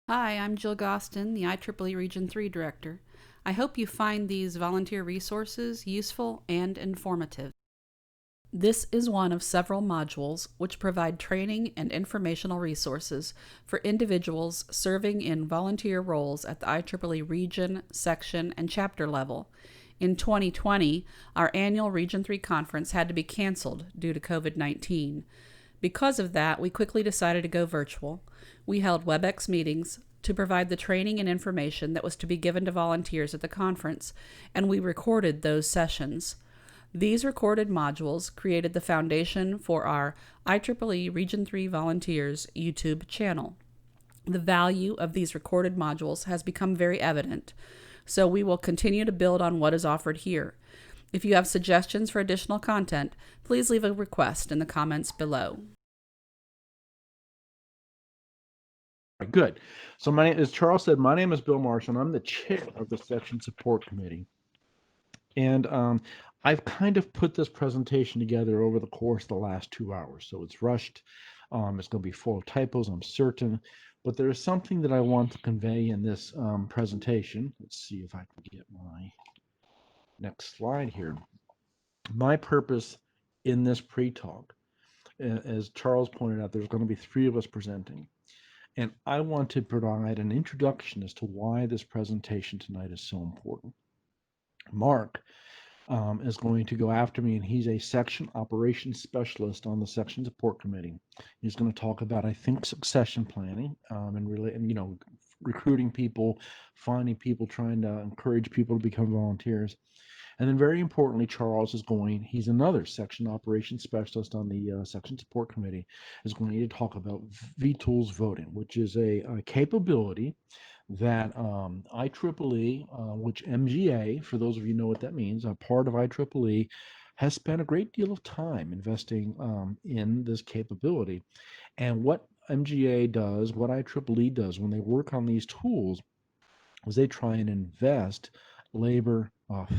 Hi, I'm Jill Gostin, the IEEE Region 3 Director. I hope you find these volunteer resources useful and informative. This is one of several modules which provide training and informational resources for individuals serving in volunteer roles at the IEEE region, section, and chapter level. In 2020, our annual Region 3 conference had to be canceled due to COVID-19. Because of that, we quickly decided to go virtual. We held WebEx meetings to provide the training and information that was to be given to volunteers at the conference, and we recorded those sessions. These recorded modules created the foundation for our IEEE Region 3 Volunteers YouTube channel. The value of these recorded modules has become very evident, so we will continue to build on what is offered here. If you have suggestions for additional content, please leave a request in the comments below. Good. So as Charles said, my name is Bill Marsh, and I'm the chair of the Section Support Committee. And I've kind of put this presentation together over the course of the last 2 hours. So it's rushed. It's going to be full of typos, I'm certain. But there is something that I want to convey in this presentation. Let's see if I can get my next slide here. My purpose in this pre-talk, as Charles pointed out, there's going to be 3 of us presenting. And I want to provide an introduction as to why this presentation tonight is so important. Mark is going to go after me, and he's a section operations specialist on the section support committee. He's going to talk about, I think, succession planning and recruiting people, finding people, trying to encourage people to become volunteers. And then very importantly, Charles he's another section operations specialist on the section support committee, is going to talk about vTools voting, which is a capability that IEEE, which MGA, for those of you know what that means, a part of IEEE, has spent a great deal of time investing in this capability. And what MGA does, what IEEE does when they work on these tools, is they try and invest labor,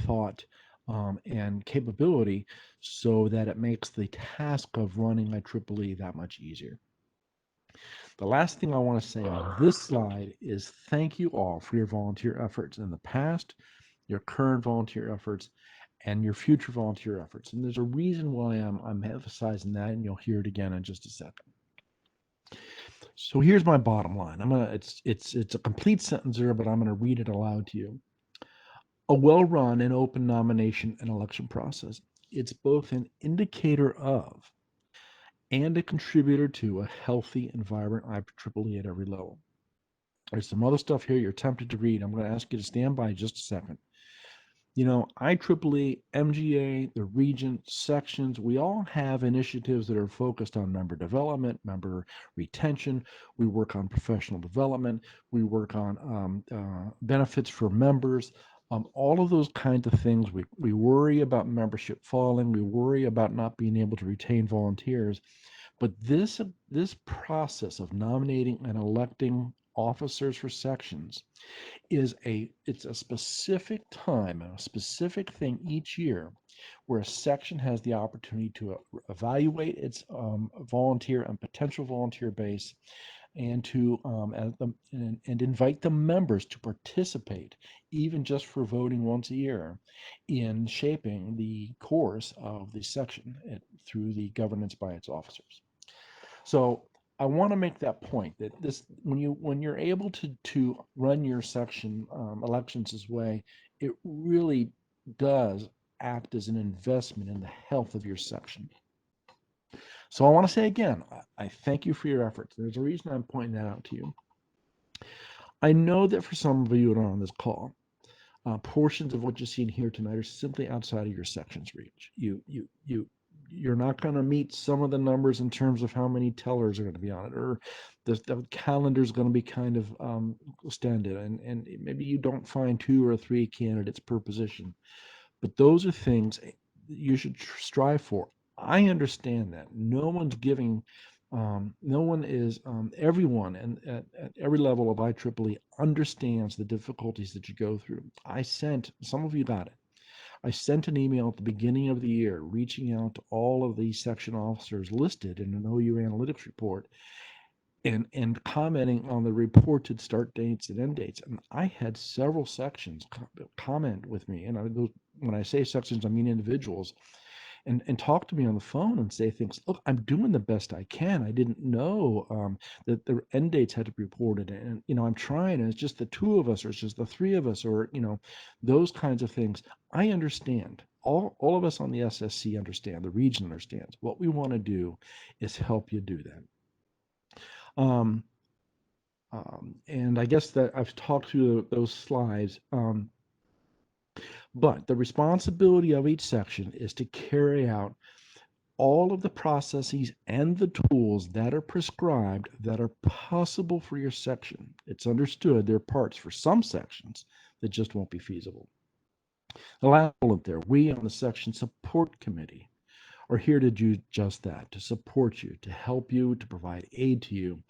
thought, and capability so that it makes the task of running IEEE that much easier. The last thing I want to say on this slide is thank you all for your volunteer efforts in the past, your current volunteer efforts, and your future volunteer efforts. And there's a reason why I'm emphasizing that, and you'll hear it again in just a second. So here's my bottom line. It's a complete sentence here, but I'm gonna read it aloud to you. A well-run and open nomination and election process. It's both an indicator of and a contributor to a healthy and vibrant IEEE at every level. There's some other stuff here you're tempted to read. I'm going to ask you to stand by just a second. You know, IEEE, MGA, the region, sections, we all have initiatives that are focused on member development, member retention. We work on professional development. We work on benefits for members. All of those kinds of things. We worry about membership falling. We worry about not being able to retain volunteers. But this process of nominating and electing officers for sections it's a specific time and a specific thing each year where a section has the opportunity to evaluate its volunteer and potential volunteer base and to and invite the members to participate, even just for voting once a year, in shaping the course of the section through the governance by its officers. So I want to make that point that when you're able to run your section elections this way, it really does act as an investment in the health of your section. So I want to say again, I thank you for your efforts. There's a reason I'm pointing that out to you. I know that for some of you that are on this call, portions of what you're seeing here tonight are simply outside of your section's reach. You're not going to meet some of the numbers in terms of how many tellers are going to be on it, or the calendar is going to be kind of extended, and maybe you don't find 2 or 3 candidates per position. But those are things you should strive for. I understand that no one's giving, no one is, everyone and at every level of IEEE understands the difficulties that you go through. Some of you got it. I sent an email at the beginning of the year reaching out to all of the section officers listed in an OU analytics report and commenting on the reported start dates and end dates. And I had several sections comment with me, and when I say sections, I mean individuals, and talk to me on the phone and say things. Look, I'm doing the best I can. I didn't know that the end dates had to be reported, and I'm trying. And it's just the two of us, or it's just the three of us, or those kinds of things. I understand. All of us on the SSC understand. The region understands. What we want to do is help you do that. Um, and I guess that I've talked through those slides. But the responsibility of each section is to carry out all of the processes and the tools that are prescribed that are possible for your section. It's understood there are parts for some sections that just won't be feasible. The last bullet there, we on the section support committee are here to do just that, to support you, to help you, to provide aid to you.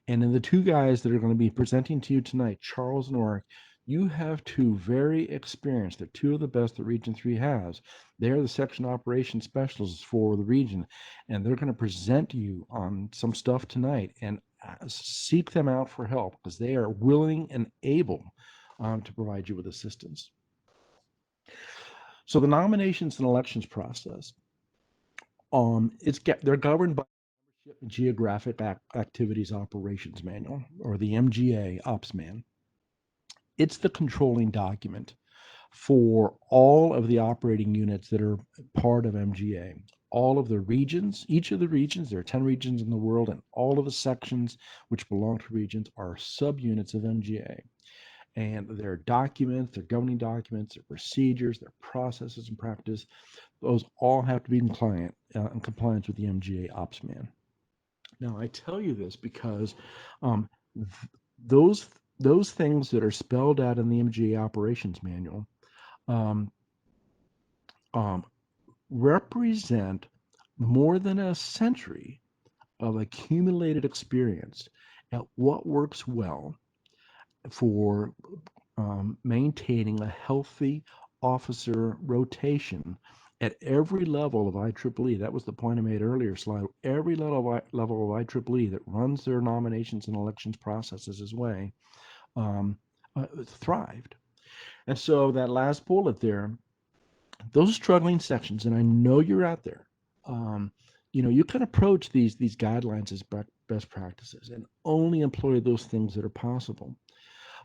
And then the two guys that are going to be presenting to you tonight, Charles and Oric, you have two very experienced. They're two of the best that Region 3 has. They're the section operations specialists for the region, and they're going to present to you on some stuff tonight. And seek them out for help because they are willing and able to provide you with assistance. So the nominations and elections process, they're governed by Geographic Activities Operations Manual, or the MGA Ops Man. It's the controlling document for all of the operating units that are part of MGA. All of the regions, each of the regions, there are 10 regions in the world, and all of the sections which belong to regions are subunits of MGA. And their documents, their governing documents, their procedures, their processes and practice, those all have to be in compliance with the MGA Ops Man. Now, I tell you this because um, those those things that are spelled out in the MGA operations manual um, um, represent more than a century of accumulated experience at what works well for maintaining a healthy officer rotation at every level of IEEE. That was the point I made earlier slide. Every level of IEEE that runs their nominations and elections processes this way thrived. And so that last bullet there, those struggling sections, and I know you're out there, you can approach these guidelines as best practices and only employ those things that are possible.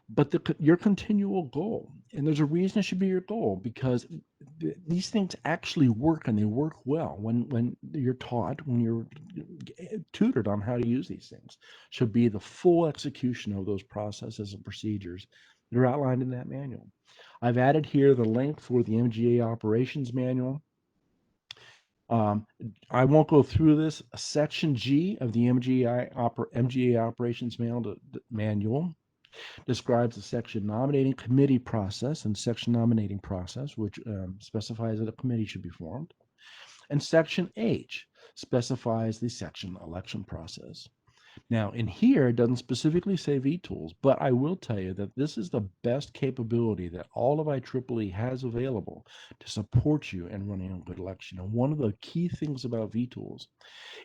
But your continual goal, and there's a reason it should be your goal, because these things actually work, and they work well when you're taught, when you're tutored on how to use these things, should be the full execution of those processes and procedures that are outlined in that manual. I've added here the link for the MGA operations manual. I won't go through this. Section G of the MGA operations manual describes the section nominating committee process and section nominating process, which specifies that a committee should be formed. And section H specifies the section election process. Now, in here, it doesn't specifically say vTools, but I will tell you that this is the best capability that all of IEEE has available to support you in running a good election. And one of the key things about vTools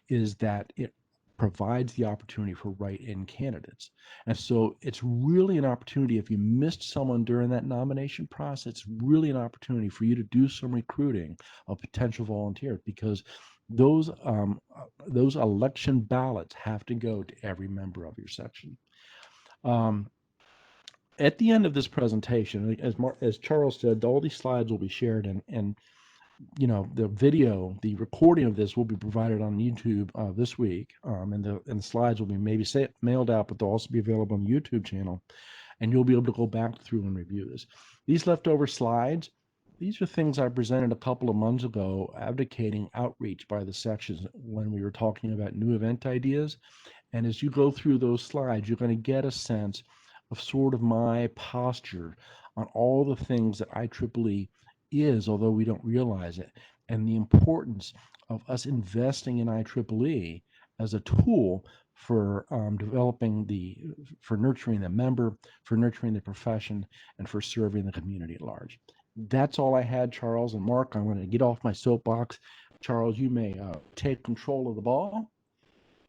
is that it provides the opportunity for write-in candidates. And so it's really an opportunity, if you missed someone during that nomination process, it's really an opportunity for you to do some recruiting of potential volunteers, because those election ballots have to go to every member of your section. At the end of this presentation, as Charles said, all these slides will be shared, and the video, the recording of this will be provided on YouTube this week, and the slides will be maybe mailed out, but they'll also be available on the YouTube channel, and you'll be able to go back through and review this. These leftover slides, these are things I presented a couple of months ago, advocating outreach by the sections when we were talking about new event ideas. And as you go through those slides, you're going to get a sense of sort of my posture on all the things that IEEE is, although we don't realize it, and the importance of us investing in IEEE as a tool for for nurturing the member, for nurturing the profession, and for serving the community at large. That's all I had, Charles and Mark. I'm going to get off my soapbox. Charles, you may take control of the ball.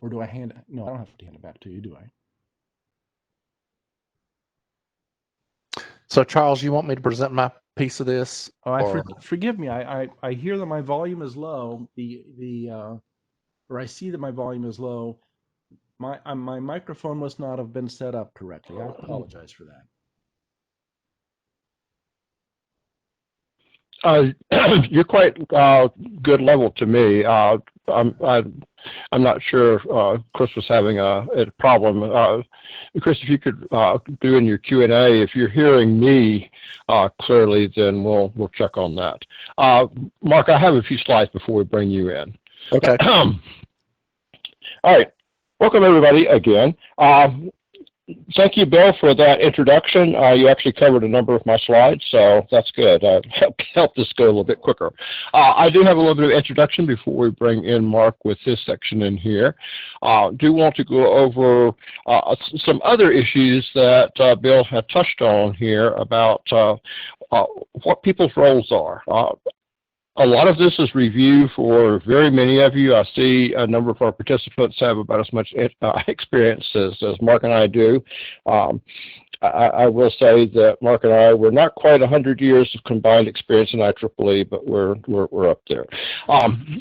Or do I hand? No, I don't have to hand it back to you, do I? So Charles, you want me to present my piece of this? Oh, forgive me. I hear that my volume is low. Or I see that my volume is low. My microphone must not have been set up correctly. I apologize for that. You're quite good level to me. I'm not sure Chris was having a problem. Chris, if you could do in your Q&A, if you're hearing me clearly, then we'll check on that. Mark, I have a few slides before we bring you in. Okay. All right. Welcome everybody again. Thank you, Bill, for that introduction. You actually covered a number of my slides, so that's good. Help this go a little bit quicker. I do have a little bit of introduction before we bring in Mark with his section in here. Do want to go over some other issues that Bill had touched on here about what people's roles are. A lot of this is review for very many of you. I see a number of our participants have about as much experience as Mark and I do. I will say that Mark and I, we're not quite 100 years of combined experience in IEEE, but we're up there.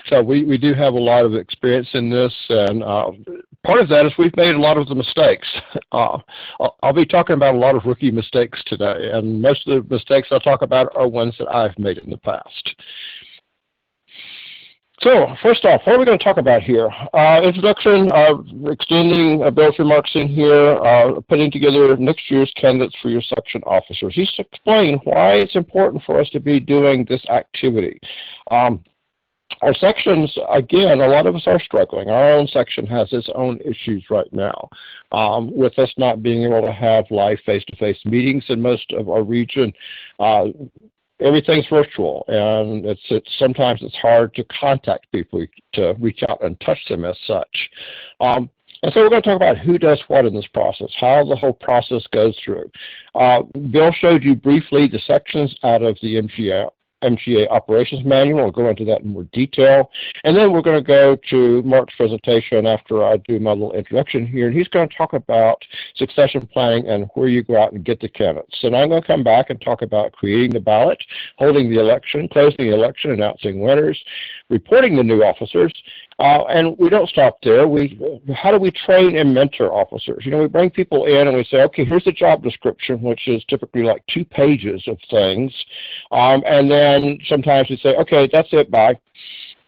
So we do have a lot of experience in this, and part of that is we've made a lot of the mistakes. I'll be talking about a lot of rookie mistakes today, and most of the mistakes I'll talk about are ones that I've made in the past. So, first off, what are we going to talk about here? Introduction, extending Bill's remarks in here, putting together next year's candidates for your section officers. He's explaining why it's important for us to be doing this activity. Our sections, again, a lot of us are struggling. Our own section has its own issues right now, with us not being able to have live face-to-face meetings in most of our region. Everything's virtual, and sometimes it's hard to contact people, to reach out and touch them as such. And so we're going to talk about who does what in this process, how the whole process goes through. Bill showed you briefly the sections out of the MGA Operations Manual. We'll go into that in more detail. And then we're going to go to Mark's presentation after I do my little introduction here. And he's going to talk about succession planning and where you go out and get the candidates. And I'm going to come back and talk about creating the ballot, holding the election, closing the election, announcing winners, reporting the new officers. And we don't stop there. How do we train and mentor officers? You know, we bring people in and we say, okay, here's the job description, which is typically like 2 pages of things. And then sometimes we say, okay, that's it, bye.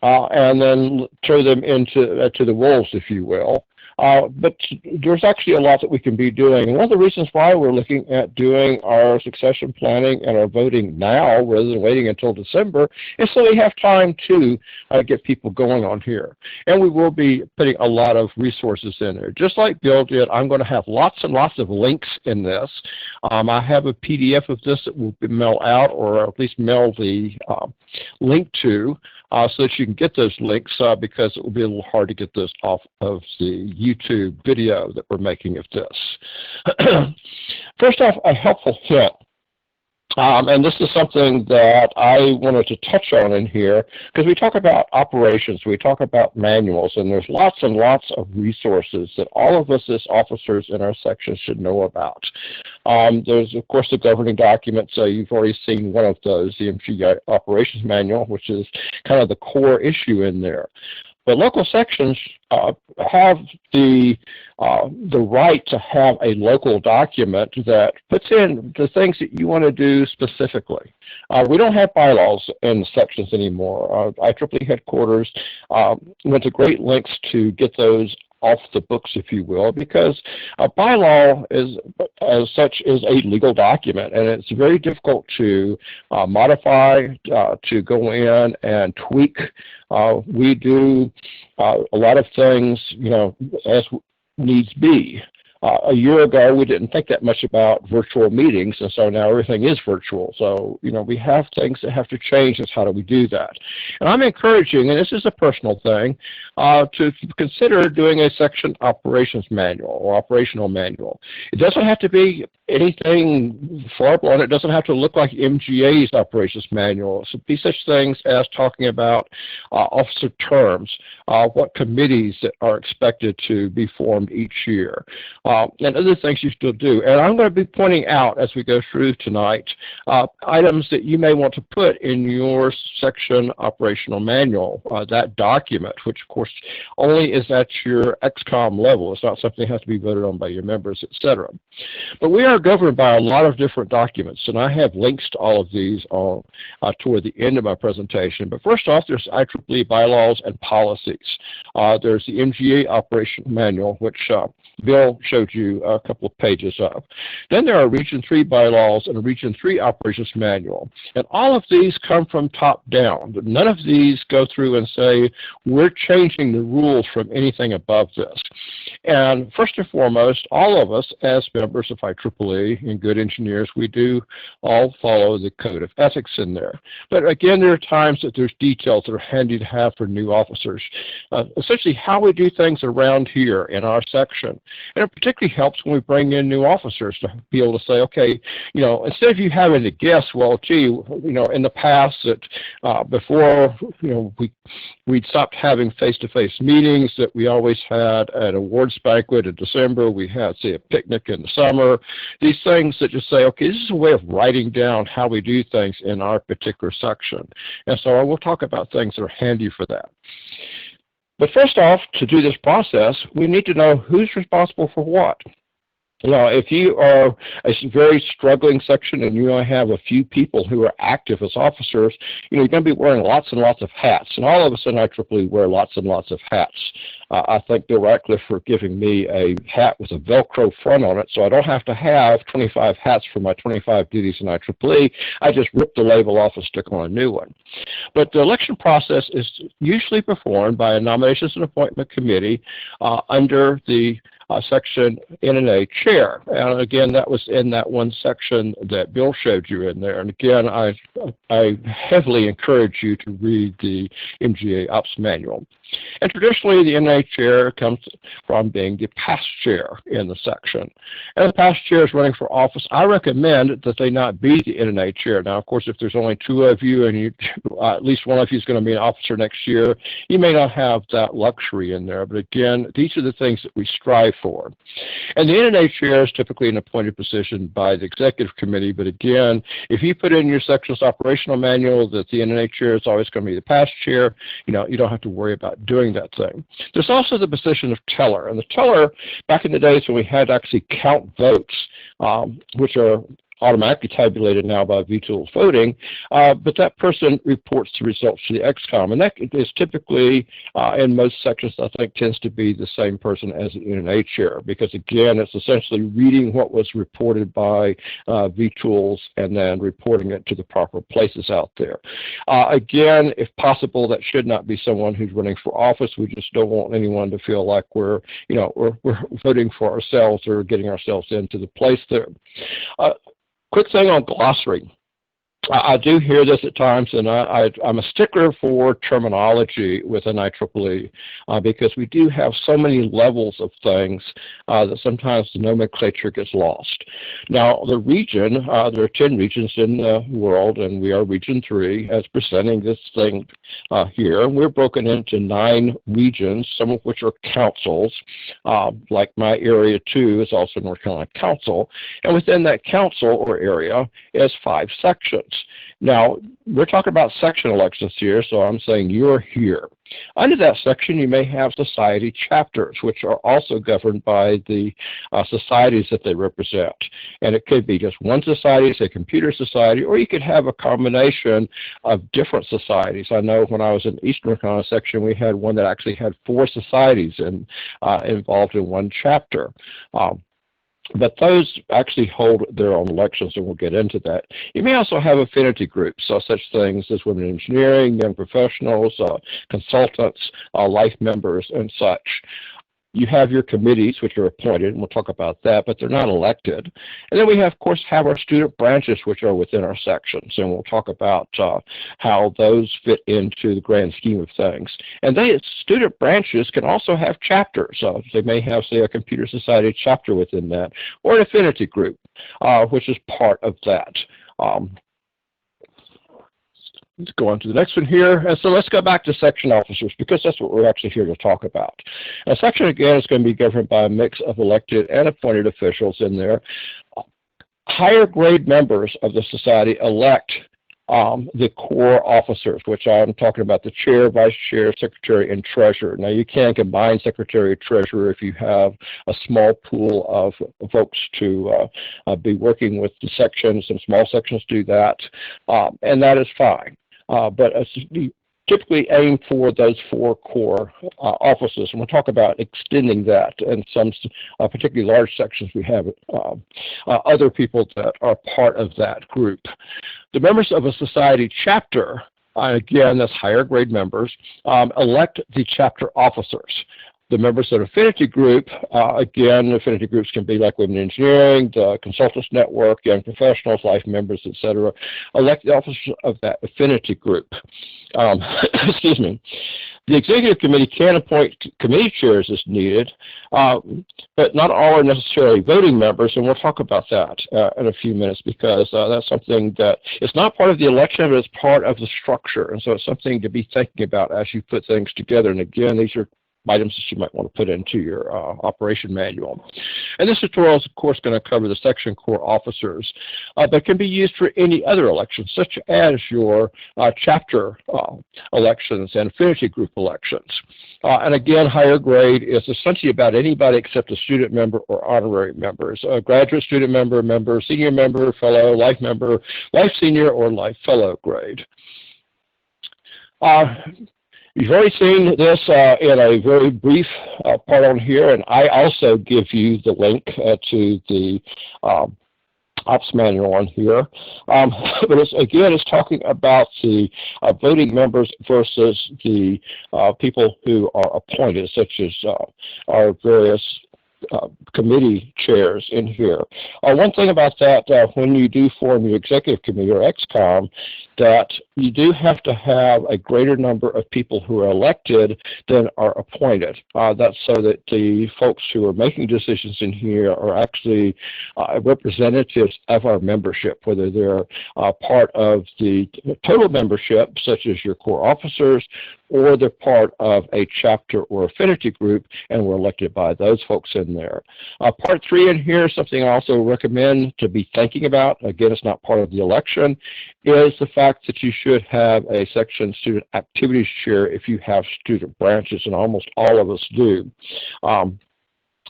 And then throw them into to the wolves, if you will. But there's actually a lot that we can be doing. And one of the reasons why we're looking at doing our succession planning and our voting now rather than waiting until December is so we have time to get people going on here. And we will be putting a lot of resources in there. Just like Bill did, I'm going to have lots and lots of links in this. I have a PDF of this that will be mailed out, or at least mail the link to, so that you can get those links, because it will be a little hard to get those off of the YouTube video that we're making of this. First off, a helpful hint. And this is something that I wanted to touch on in here, because we talk about operations, we talk about manuals, and there's lots and lots of resources that all of us as officers in our section should know about. There's, of course, the governing documents. You've already seen one of those, the MGA Operations Manual, which is kind of the core issue in there. But local sections have the right to have a local document that puts in the things that you want to do specifically. We don't have bylaws in the sections anymore. IEEE headquarters went to great lengths to get those off the books, if you will, because a bylaw is, as such, is a legal document, and it's very difficult to modify, to go in and tweak. We do a lot of things, you know, as needs be. A year ago, we didn't think that much about virtual meetings, and so now everything is virtual. So, you know, we have things that have to change. That's how do we do that? And I'm encouraging, and this is a personal thing, to consider doing a section operations manual or operational manual. It doesn't have to be anything far-blown. It doesn't have to look like MGA's operations manual. So be such things as talking about officer terms, what committees that are expected to be formed each year, and other things you still do. And I'm going to be pointing out as we go through tonight items that you may want to put in your section operational manual, that document, which of course only is at your XCOM level. It's not something that has to be voted on by your members, etc. But we are governed by a lot of different documents, and I have links to all of these toward the end of my presentation. But first off, there's IEEE bylaws and policies. There's the MGA operation manual, which Bill showed you a couple of pages of. Then there are Region 3 bylaws and a Region 3 operations manual. And all of these come from top down. None of these go through and say, we're changing the rules from anything above this. And first and foremost, all of us as members of IEEE and good engineers, we do all follow the code of ethics in there. But again, there are times that there's details that are handy to have for new officers. Essentially how we do things around here in our section. And it particularly helps when we bring in new officers to be able to say, okay, you know, instead of you having to guess, well, gee, you know, in the past that before, you know, we'd stopped having face-to-face meetings, that we always had an awards banquet in December, we had, say, a picnic in the summer, these things that just say, okay, this is a way of writing down how we do things in our particular section. And so I will talk about things that are handy for that. But first off, to do this process, we need to know who's responsible for what. You know, if you are a very struggling section and you only have a few people who are active as officers, you know, you're going to be wearing lots and lots of hats. And all of us in IEEE wear lots and lots of hats. I thank Bill Ratcliffe for giving me a hat with a Velcro front on it, so I don't have to have 25 hats for my 25 duties in IEEE. I just rip the label off and stick on a new one. But the election process is usually performed by a nominations and appointment committee under the section NNA chair. And again, that was in that one section that Bill showed you in there. And again, I heavily encourage you to read the MGA Ops Manual. And traditionally, the NNA chair comes from being the past chair in the section. And the past chair is running for office. I recommend that they not be the NNA chair. Now, of course, if there's only two of you and at least one of you is going to be an officer next year, you may not have that luxury in there. But again, these are the things that we strive for. And the NNA chair is typically an appointed position by the executive committee. But again, if you put in your section's operational manual that the NNA chair is always going to be the past chair, you know, you don't have to worry about doing that thing. There's also the position of teller. And the teller, back in the days when we had to actually count votes, which are automatically tabulated now by vTools voting, but that person reports the results to the XCOM, and that is typically, in most sections, I think, tends to be the same person as the NNA chair, because again, it's essentially reading what was reported by vTools and then reporting it to the proper places out there. Again, if possible, that should not be someone who's running for office. We just don't want anyone to feel like we're voting for ourselves or getting ourselves into the place there. Quick thing on glossary. I do hear this at times, and I'm a stickler for terminology within IEEE because we do have so many levels of things that sometimes the nomenclature gets lost. Now, the region, there are 10 regions in the world, and we are Region 3 as presenting this thing here. And we're broken into 9 regions, some of which are councils, like my area 2 is also North Carolina Council. And within that council or area is 5 sections. Now, we're talking about section elections here, so I'm saying you're here. Under that section, you may have society chapters, which are also governed by the societies that they represent. And it could be just one society, say computer society, or you could have a combination of different societies. I know when I was in Eastern Carolina section, we had one that actually had 4 societies involved in one chapter. But those actually hold their own elections, and we'll get into that. You may also have affinity groups, so such things as women in engineering, young professionals, consultants, life members, and such. You have your committees, which are appointed, and we'll talk about that, but they're not elected. And then we have, of course, have our student branches, which are within our sections, and we'll talk about how those fit into the grand scheme of things. And student branches can also have chapters. They may have, say, a computer society chapter within that, or an affinity group, which is part of that. Let's go on to the next one here. And so let's go back to section officers, because that's what we're actually here to talk about. A section, again, is going to be governed by a mix of elected and appointed officials in there. Higher grade members of the society elect the core officers, which I'm talking about the chair, vice chair, secretary, and treasurer. Now, you can combine secretary and treasurer if you have a small pool of folks to be working with the sections. Some small sections do that, and that is fine. But we typically aim for those 4 core offices, and we'll talk about extending that. In some particularly large sections, we have other people that are part of that group. The members of a society chapter, again, that's higher grade members, elect the chapter officers. The members of an affinity group, again, affinity groups can be like Women in Engineering, the Consultants Network, Young Professionals, Life Members, etc., elect the officers of that affinity group. Excuse me. The executive committee can appoint committee chairs as needed, but not all are necessarily voting members, and we'll talk about that in a few minutes, because that's something that is not part of the election, but it's part of the structure, and so it's something to be thinking about as you put things together. And again, these are items that you might want to put into your operation manual. And this tutorial is, of course, going to cover the section core officers, but can be used for any other elections, such as your chapter elections and affinity group elections. And again, higher grade is essentially about anybody except a student member or honorary members. A graduate student member, senior member, fellow, life member, life senior, or life fellow grade. You've already seen this in a very brief part on here, and I also give you the link to the ops manual on here. But it's talking about the voting members versus the people who are appointed, such as our various committee chairs in here. One thing about that, when you do form your executive committee or XCOM, that you do have to have a greater number of people who are elected than are appointed. That's so that the folks who are making decisions in here are actually representatives of our membership, whether they're part of the total membership, such as your core officers, or they're part of a chapter or affinity group, and we're elected by those folks in there. Part 3 in here, something I also recommend to be thinking about, again, it's not part of the election, is the fact that you should have a section student activities chair if you have student branches, and almost all of us do.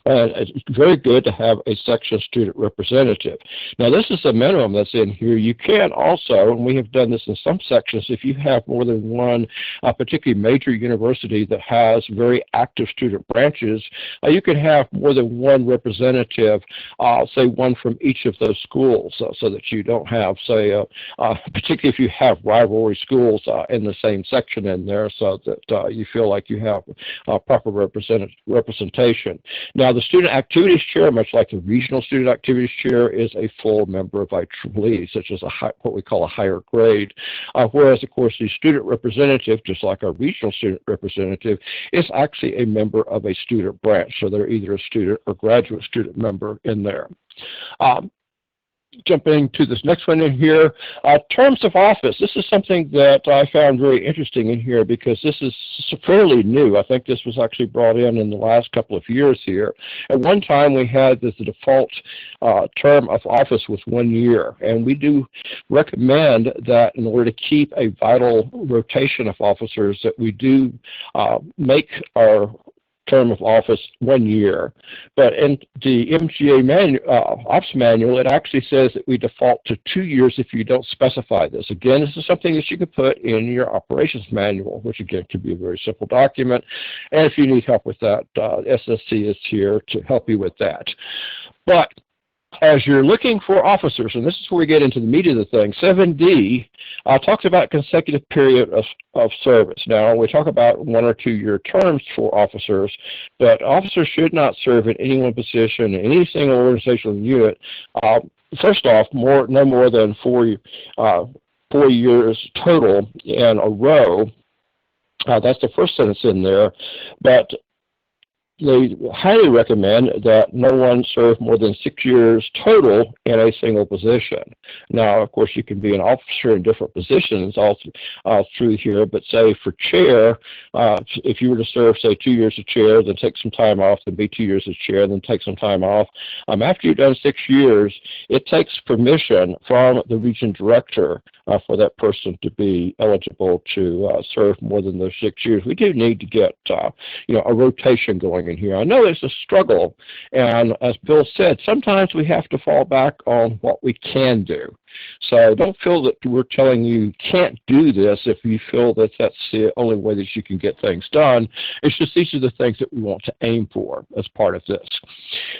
And it's very good to have a section student representative. Now, this is the minimum that's in here. You can also, and we have done this in some sections, if you have more than one particularly major university that has very active student branches, you can have more than one representative, say one from each of those schools, so that you don't have, say, particularly if you have rivalry schools in the same section in there, so that you feel like you have proper representation. Now, the student activities chair, much like the regional student activities chair, is a full member of IEEE, such as what we call a higher grade, whereas, of course, the student representative, just like our regional student representative, is actually a member of a student branch, so they're either a student or graduate student member in there. Jumping to this next one in here, terms of office. This is something that I found very interesting in here, because this is fairly new. I think this was actually brought in the last couple of years here. At one time, we had that the default term of office was 1 year, and we do recommend that in order to keep a vital rotation of officers, that we do make our term of office 1 year. But in the MGA ops manual, it actually says that we default to 2 years if you don't specify this. Again, this is something that you can put in your operations manual, which again can be a very simple document. And if you need help with that, SSC is here to help you with that. But as you're looking for officers, and this is where we get into the meat of the thing, 7D talks about consecutive period of service. Now, we talk about 1 or 2 year terms for officers, but officers should not serve in any one position in any single organizational unit. First off, no more than 4 years total in a row. That's the first sentence in there, but they highly recommend that no one serve more than 6 years total in a single position. Now, of course, you can be an officer in different positions all through here, but say for chair, if you were to serve, say, 2 years as chair, then take some time off, then be 2 years as chair, then take some time off. After you've done 6 years, it takes permission from the region director for that person to be eligible to serve more than those 6 years. We do need to get a rotation going in here. I know it's a struggle, and as Bill said, sometimes we have to fall back on what we can do. So don't feel that we're telling you can't do this if you feel that that's the only way that you can get things done. It's just these are the things that we want to aim for as part of this.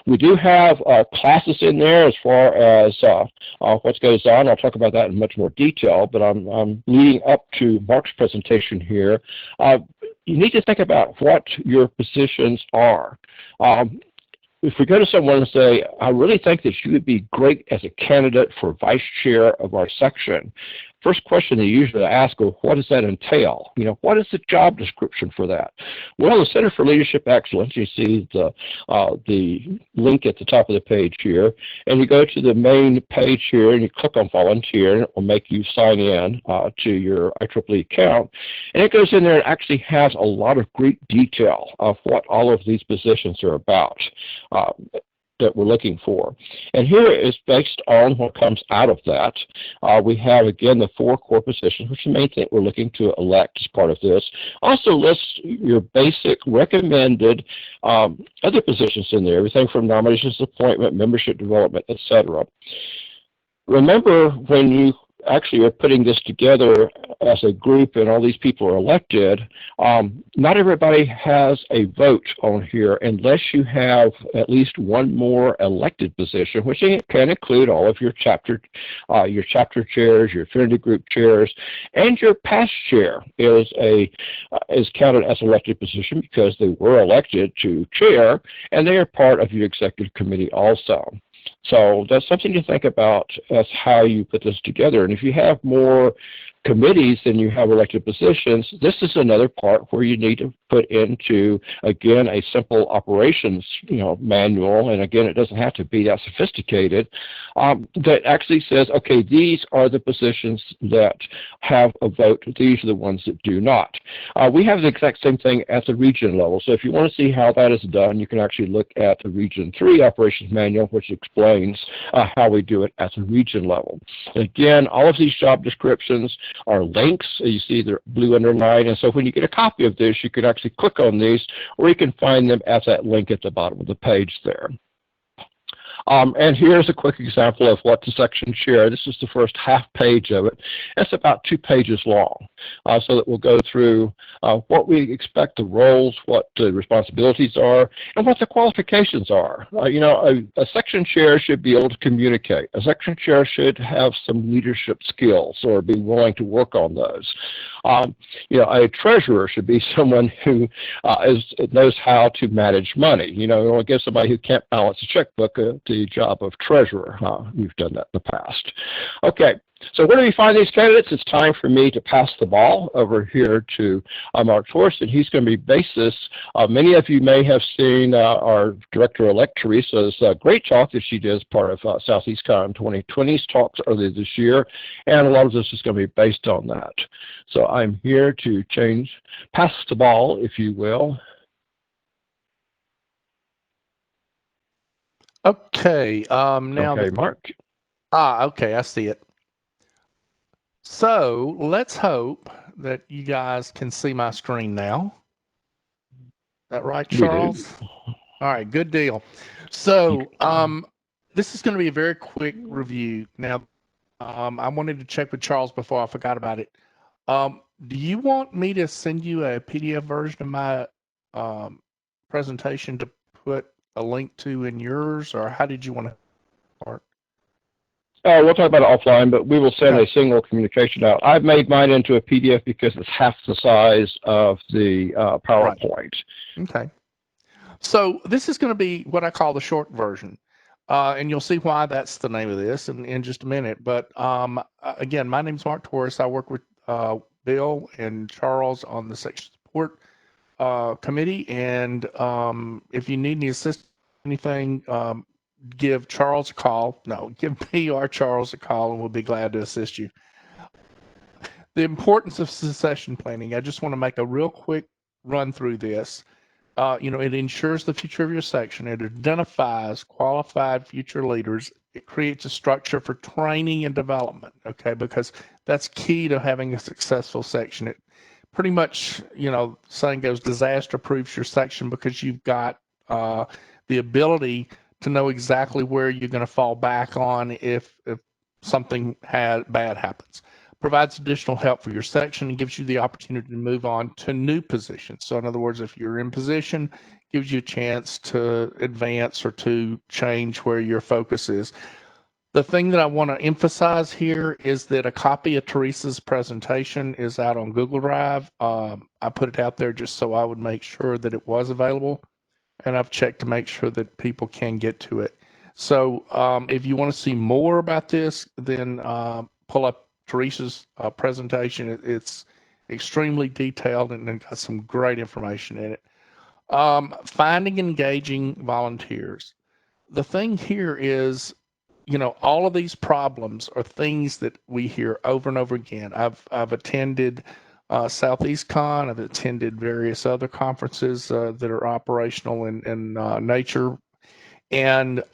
We do have classes in there as far as what goes on. I'll talk about that in much more detail, but I'm leading up to Mark's presentation here. You need to think about what your positions are. If we go to someone and say, I really think that you would be great as a candidate for vice chair of our section, first question they usually ask, well, what does that entail? What is the job description for that? Well, the Center for Leadership Excellence, you see the link at the top of the page here, and you go to the main page here and you click on volunteer, and it will make you sign in to your IEEE account. And it goes in there and actually has a lot of great detail of what all of these positions are about. That we're looking for. And here is based on what comes out of that. We have, again, the 4 core positions, which is the main thing we're looking to elect as part of this. Also lists your basic recommended other positions in there, everything from nominations, appointment, membership development, etc. Remember, when you actually are putting this together as a group and all these people are elected, not everybody has a vote on here unless you have at least one more elected position, which can include all of your chapter chairs, your affinity group chairs, and your past chair is counted as an elected position because they were elected to chair and they are part of your executive committee also. So that's something to think about as how you put this together. And if you have more committees than you have elected positions, this is another part where you need to put into, again, a simple operations manual. And again, it doesn't have to be that sophisticated, that actually says, okay, these are the positions that have a vote. These are the ones that do not. We have the exact same thing at the region level. So if you want to see how that is done, you can actually look at the Region 3 operations manual, which explains how we do it at the region level. Again, all of these job descriptions are links. You see they're blue underlined, and so when you get a copy of this, you can actually click on these, or you can find them at that link at the bottom of the page there. And here's a quick example of what the section chair, this is the first half page of it. It's about 2 pages long, so that we'll go through what we expect the roles, what the responsibilities are, and what the qualifications are. A section chair should be able to communicate. A section chair should have some leadership skills or be willing to work on those. A treasurer should be someone who knows how to manage money. You don't give somebody who can't balance a checkbook the job of treasurer. We've done that in the past. Okay, so where do we find these candidates? It's time for me to pass the ball over here to Mark Forrest, and he's going to be basis. Many of you may have seen our Director-elect Teresa's great talk that she did as part of Southeast Con 2020's talks earlier this year, and a lot of this is going to be based on that. So I'm here to pass the ball, if you will. Okay. Now, okay, Mark. Okay, I see it. So let's hope that you guys can see my screen now. Is that right, Charles? All right, good deal. So this is going to be a very quick review. Now, I wanted to check with Charles before I forgot about it. Do you want me to send you a PDF version of my presentation to put a link to in yours, or how did you want to start? We'll talk about it offline, but we will send Okay. a single communication out. I've made mine into a PDF because it's half the size of the PowerPoint. Okay. So this is going to be what I call the short version. And you'll see why that's the name of this in just a minute. But again, my name's Mark Torres. I work with Bill and Charles on the section support committee. And if you need any assistance, anything, give Charles a call. No, give me or Charles a call, and we'll be glad to assist you. The importance of succession planning. I just want to make a real quick run through this. It ensures the future of your section. It identifies qualified future leaders. It creates a structure for training and development, okay, because that's key to having a successful section. It pretty much, saying goes, disaster proofs your section because you've got the ability to know exactly where you're going to fall back on if something bad happens. Provides additional help for your section and gives you the opportunity to move on to new positions. So in other words, if you're in position, gives you a chance to advance or to change where your focus is. The thing that I want to emphasize here is that a copy of Teresa's presentation is out on Google Drive. I put it out there just so I would make sure that it was available, and I've checked to make sure that people can get to it. So if you want to see more about this, then pull up Teresa's presentation. It's extremely detailed and got some great information in it. Finding and engaging volunteers. The thing here is, all of these problems are things that we hear over and over again. I've attended Southeast Con. I've attended various other conferences that are operational in nature. And,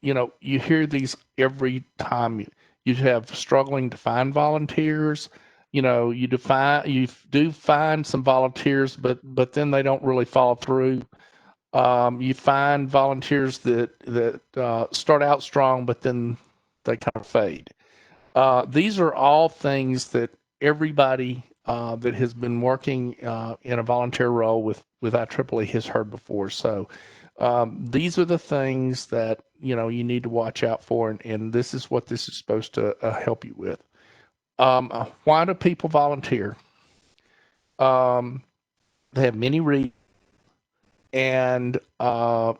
you hear these every time. You have struggling to find volunteers. You do find some volunteers, but then they don't really follow through. You find volunteers that start out strong, but then they kind of fade. These are all things that everybody that has been working in a volunteer role with IEEE has heard before. So these are the things that you need to watch out for, and this is what this is supposed to help you with. Why do people volunteer? They have many reasons, and they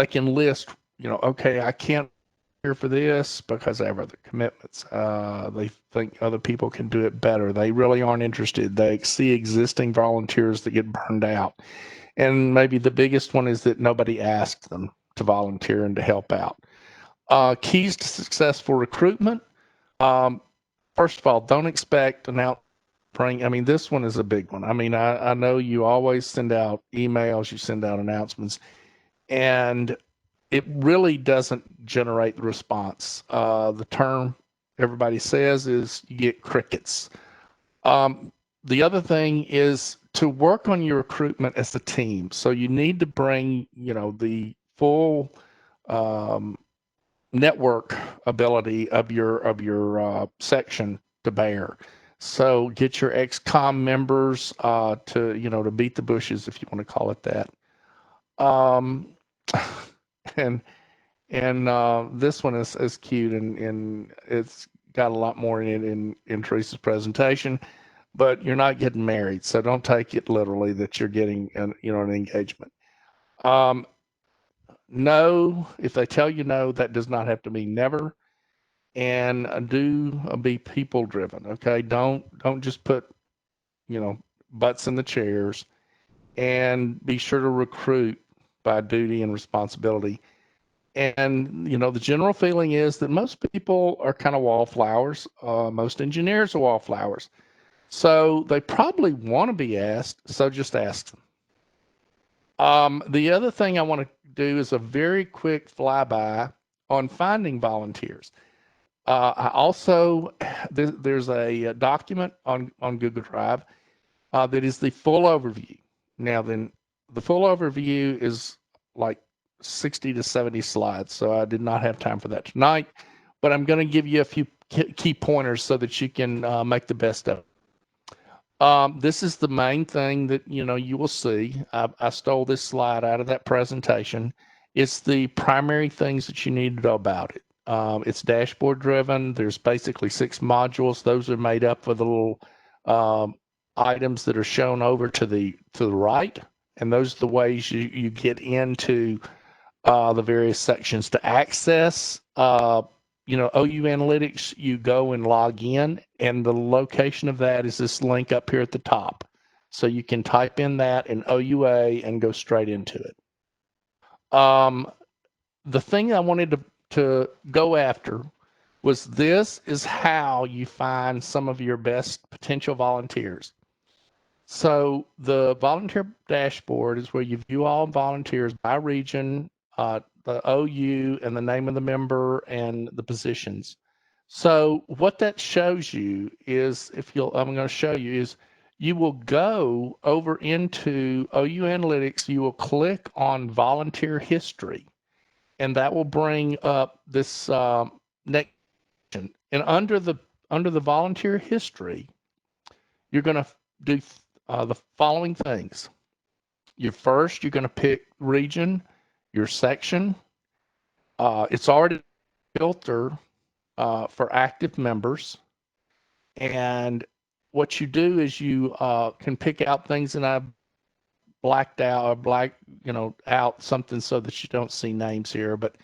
can list. Okay, I can't here for this because I have other commitments. They think other people can do it better. They really aren't interested. They see existing volunteers that get burned out. And maybe the biggest one is that nobody asked them to volunteer and to help out. Keys to successful recruitment. First of all, don't expect an out. This one is a big one. I know you always send out emails, you send out announcements, and it really doesn't generate the response. The term everybody says is you get crickets. The other thing is to work on your recruitment as a team. So you need to bring, the full network ability of your section to bear. So get your ex-com members to beat the bushes, if you want to call it that. And this one is cute, and it's got a lot more in it in Teresa's presentation, but you're not getting married, so don't take it literally that you're getting an engagement. No, if they tell you no, that does not have to mean never. And do be people driven. Okay, don't just put butts in the chairs, and be sure to recruit by duty and responsibility. And the general feeling is that most people are kind of wallflowers. Most engineers are wallflowers, so they probably want to be asked. So just ask them. The other thing I want to do is a very quick flyby on finding volunteers. I also there's a document on Google Drive that is the full overview. Now then, the full overview is like 60 to 70 slides, so I did not have time for that tonight, but I'm going to give you a few key pointers so that you can make the best of it. This is the main thing that you will see. I stole this slide out of that presentation. It's the primary things that you need to know about it. It's dashboard driven. There's basically 6 modules. Those are made up of the little items that are shown over to the right, and those are the ways you get into the various sections to access. OU Analytics. You go and log in, and the location of that is this link up here at the top. So you can type in that in OUA and go straight into it. The thing I wanted to go after was this is how you find some of your best potential volunteers. So the volunteer dashboard is where you view all volunteers by region, the OU and the name of the member and the positions. So what that shows you is, I'm going to show you is you will go over into OU Analytics, you will click on volunteer history, and that will bring up this next section. And under the volunteer history, you're going to do the following things. You're going to pick region, your section. It's already filter for active members. And what you do is you can pick out things, and I blacked out or out something so that you don't see names here, but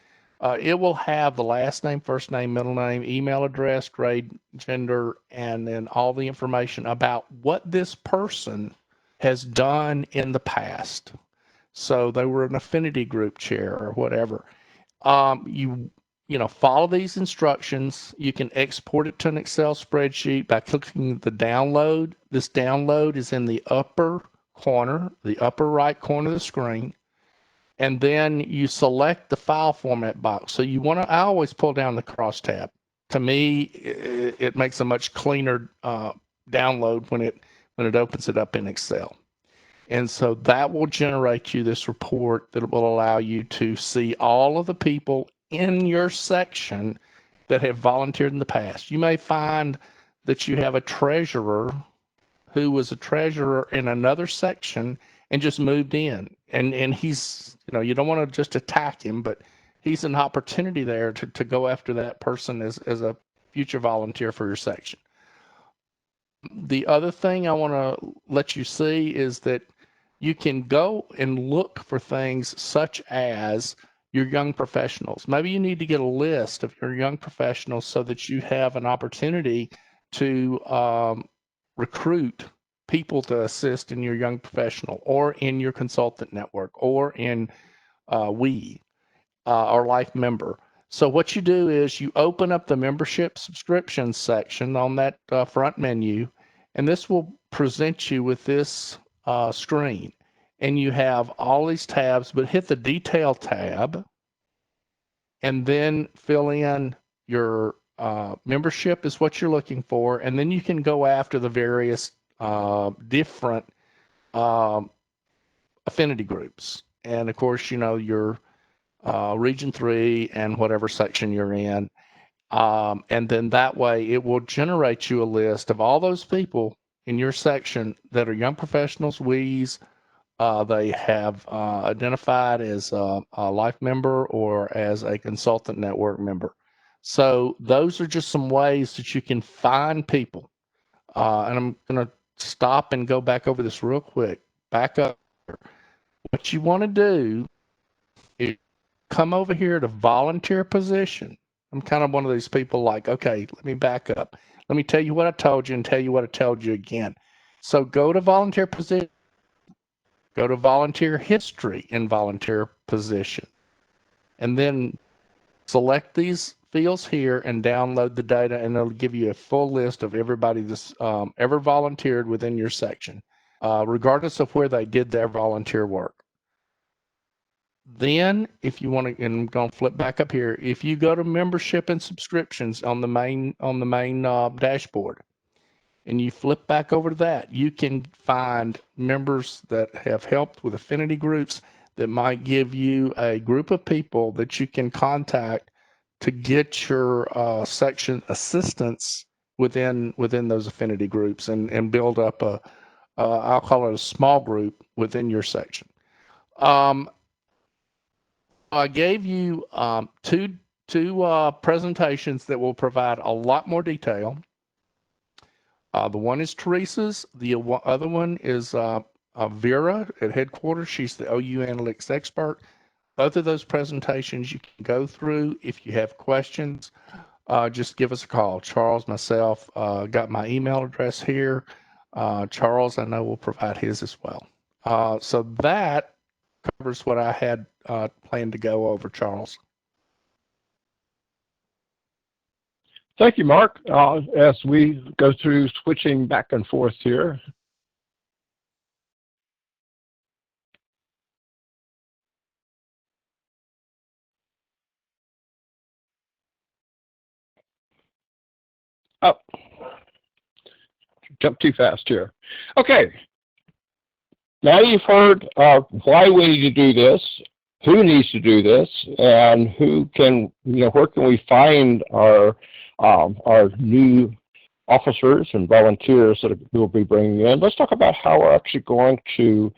it will have the last name, first name, middle name, email address, grade, gender, and then all the information about what this person has done in the past. So they were an affinity group chair or whatever. Follow these instructions. You can export it to an Excel spreadsheet by clicking the download. This download is in the upper corner, the upper right corner of the screen. And then you select the file format box. So I always pull down the cross tab. To me, it makes a much cleaner download when it opens it up in Excel. And so that will generate you this report that will allow you to see all of the people in your section that have volunteered in the past. You may find that you have a treasurer who was a treasurer in another section and just moved in. And he's, you don't want to just attack him, but he's an opportunity there to go after that person as a future volunteer for your section. The other thing I want to let you see is that you can go and look for things such as your young professionals. Maybe you need to get a list of your young professionals so that you have an opportunity to recruit people to assist in your young professional or in your consultant network or in or Life Member. So what you do is you open up the membership subscriptions section on that front menu, and this will present you with this screen. And you have all these tabs, but hit the detail tab and then fill in your membership is what you're looking for. And then you can go after the various different affinity groups. And of course, your region 3 and whatever section you're in. And then that way it will generate you a list of all those people in your section that are young professionals, WEs, they have identified as a Life Member or as a consultant network member. So those are just some ways that you can find people. And I'm going to stop and go back over this real quick. Back up. What you want to do is come over here to volunteer position. I'm kind of one of these people like, okay, let me back up. Let me tell you what I told you and tell you what I told you again. So go to volunteer position. Go to volunteer history in volunteer position. And then select these fields here and download the data, and it'll give you a full list of everybody that's ever volunteered within your section, regardless of where they did their volunteer work. Then, if you want to, and I'm going to flip back up here, if you go to membership and subscriptions on the main dashboard, and you flip back over to that, you can find members that have helped with affinity groups that might give you a group of people that you can contact to get your section assistance within those affinity groups and build up I'll call it a small group within your section. I gave you two two presentations that will provide a lot more detail. The one is Teresa's. The other one is Vera at headquarters. She's the OU analytics expert. Both of those presentations you can go through. If you have questions, just give us a call. Charles, myself, got my email address here. Charles, I know, will provide his as well. So that covers what I had planned to go over, Charles. Thank you, Mark. As we go through switching back and forth here. Oh, jump too fast here. Okay. Now you've heard why we need to do this, who needs to do this, and who can, where can we find our new officers and volunteers that we'll be bringing in. Let's talk about how we're actually going to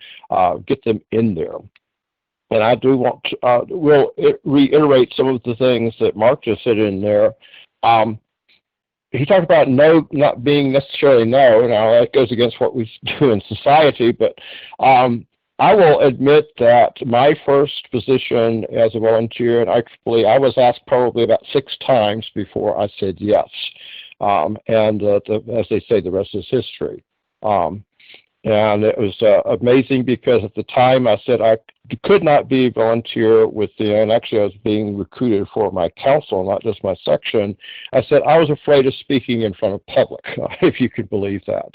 get them in there. And I do want to, we'll reiterate some of the things that Mark just said in there. He talked about no not being necessarily no. Now that goes against what we do in society, but I will admit that my first position as a volunteer at IEEE, I was asked probably about 6 times before I said yes. And as they say, the rest is history. And it was amazing because at the time I said I could not be a volunteer with the, and actually I was being recruited for my council, not just my section. I said I was afraid of speaking in front of public, if you could believe that.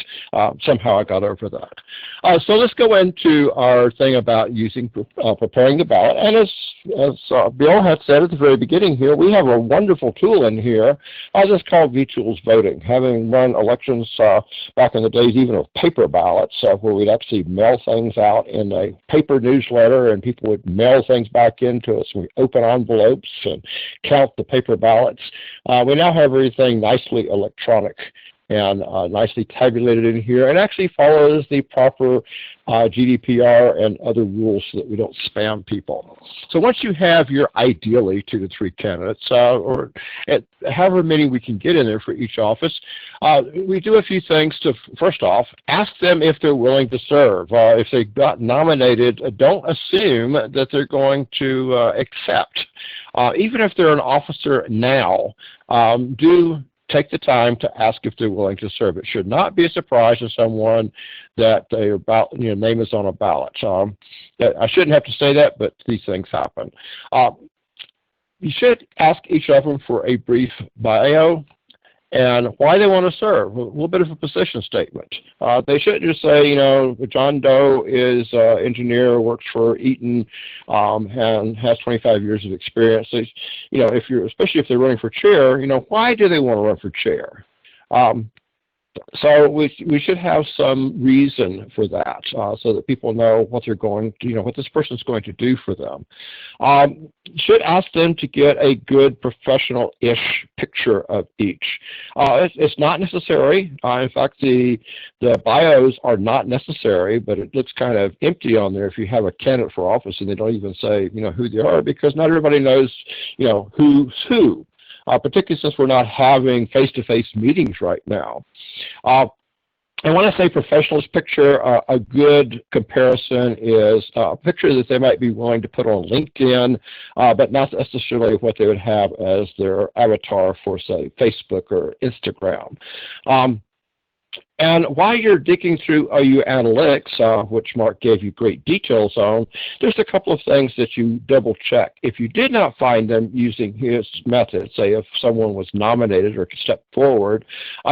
Somehow I got over that. So let's go into our thing about using, preparing the ballot. And as Bill had said at the very beginning here, we have a wonderful tool in here. That's called vTools voting. Having run elections back in the days even of paper ballots, where we'd actually mail things out in a paper newsletter and people would mail things back into us. We open envelopes and count the paper ballots. We now have everything nicely electronic and nicely tabulated in here, and actually follows the proper GDPR and other rules so that we don't spam people. So once you have your ideally 2 to 3 candidates, or however many we can get in there for each office, we do a few things to, first off, ask them if they're willing to serve. If they got nominated, don't assume that they're going to accept. Even if they're an officer now, do take the time to ask if they're willing to serve. It should not be a surprise to someone that their name is on a ballot. I shouldn't have to say that, but these things happen. You should ask each of them for a brief bio and why they want to serve, a little bit of a position statement. They shouldn't just say, John Doe is an engineer, works for Eaton, and has 25 years of experience. Especially if they're running for chair, why do they want to run for chair? So we should have some reason for that, so that people know what they're going to, what this person's going to do for them. Should ask them to get a good professional-ish picture of each. It's not necessary. In fact, the bios are not necessary, but it looks kind of empty on there if you have a candidate for office and they don't even say, who they are, because not everybody knows, who's who. Particularly since we're not having face-to-face meetings right now. And when I say professionalist picture, a good comparison is a picture that they might be willing to put on LinkedIn, but not necessarily what they would have as their avatar for, say, Facebook or Instagram. And while you're digging through OU Analytics, which Mark gave you great details on, there's a couple of things that you double check. If you did not find them using his method, say if someone was nominated or stepped forward,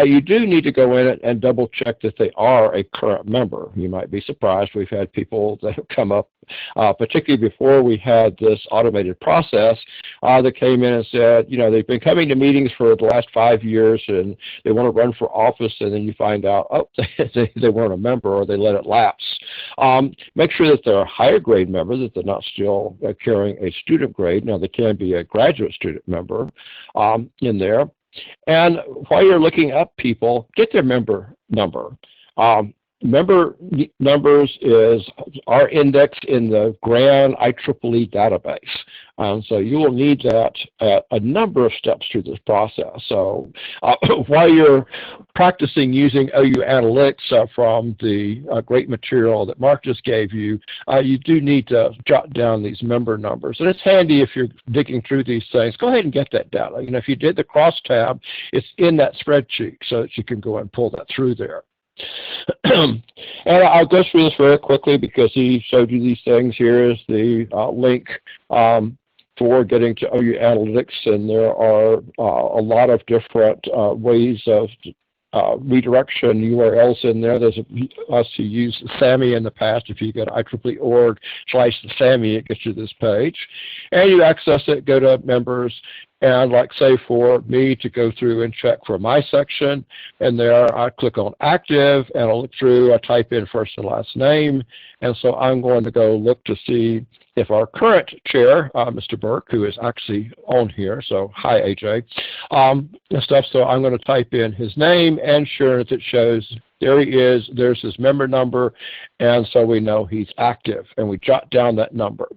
you do need to go in and double check that they are a current member. You might be surprised. We've had people that have come up, particularly before we had this automated process, that came in and said, they've been coming to meetings for the last 5 years and they want to run for office, and then you find out, oh, they weren't a member or they let it lapse. Make sure that they're a higher grade member, that they're not still carrying a student grade. Now, they can be a graduate student member in there. And while you're looking up people, get their member number. member numbers are indexed in the grand IEEE database. So you will need that at a number of steps through this process. So while you're practicing using OU Analytics from the great material that Mark just gave you, you do need to jot down these member numbers. And it's handy if you're digging through these things. Go ahead and get that data. You know, if you did the crosstab, it's in that spreadsheet so that you can go and pull that through there. And I'll go through this very quickly because he showed you these things. Here is the link for getting to OU Analytics, and there are a lot of different ways of redirection URLs in there. There's us who use SAMI in the past. If you go to IEEE.org/SAMI, it gets you this page. And you access it, go to members, and like say for me to go through and check for my section, and there I click on active and I'll look through, I type in first and last name, and so I'm going to go look to see if our current chair, Mr. Burke, who is actually on here, so hi AJ, and stuff, so I'm going to type in his name, and sure as it shows, there he is, there's his member number, and so we know he's active, and we jot down that number.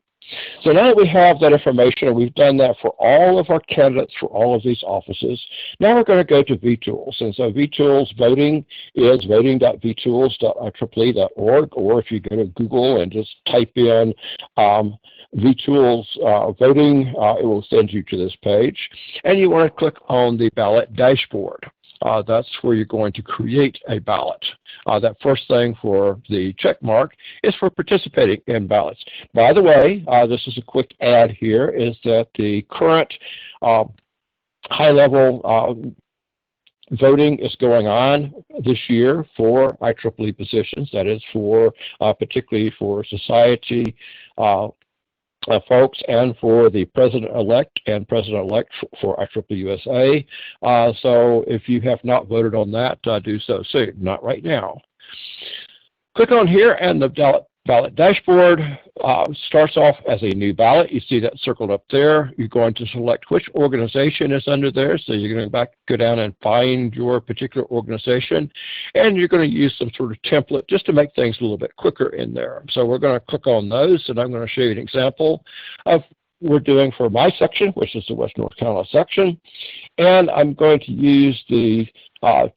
So now that we have that information, and we've done that for all of our candidates for all of these offices, now we're going to go to vTools. And so vTools voting is voting.vtools.ieee.org, or if you go to Google and just type in vTools voting, it will send you to this page. And you want to click on the ballot dashboard. That's where you're going to create a ballot. That first thing for the check mark is for participating in ballots. By the way, this is a quick add here, is that the current high-level voting is going on this year for IEEE positions. That is for particularly for society folks and for the President-elect and President-elect for IEEE USA. So if you have not voted on that, do so soon, not right now. Click on here and the ballot dashboard starts off as a new ballot. You see that circled up there. You're going to select which organization is under there. So you're going to go down and find your particular organization, and you're going to use some sort of template just to make things a little bit quicker in there. So we're going to click on those, and I'm going to show you an example of what we're doing for my section, which is the West North Carolina section. And I'm going to use the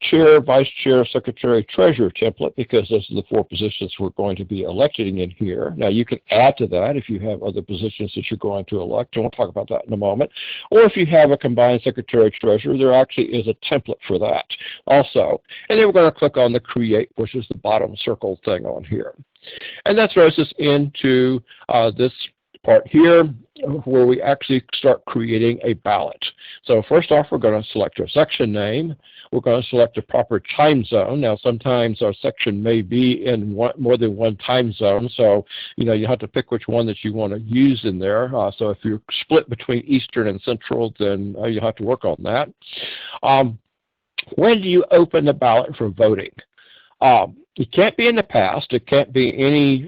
chair, vice chair, secretary, treasurer template because those are the 4 positions we're going to be electing in here. Now you can add to that if you have other positions that you're going to elect, and we'll talk about that in a moment. Or if you have a combined secretary, treasurer, there actually is a template for that also. And then we're going to click on the create, which is the bottom circle thing on here. And that throws us into this part here where we actually start creating a ballot. So first off, we're going to select our section name. We're going to select a proper time zone. Now sometimes our section may be in more than one time zone, so you have to pick which one that you want to use in there. So if you're split between Eastern and Central, then you have to work on that. When do you open the ballot for voting? It can't be in the past. It can't be any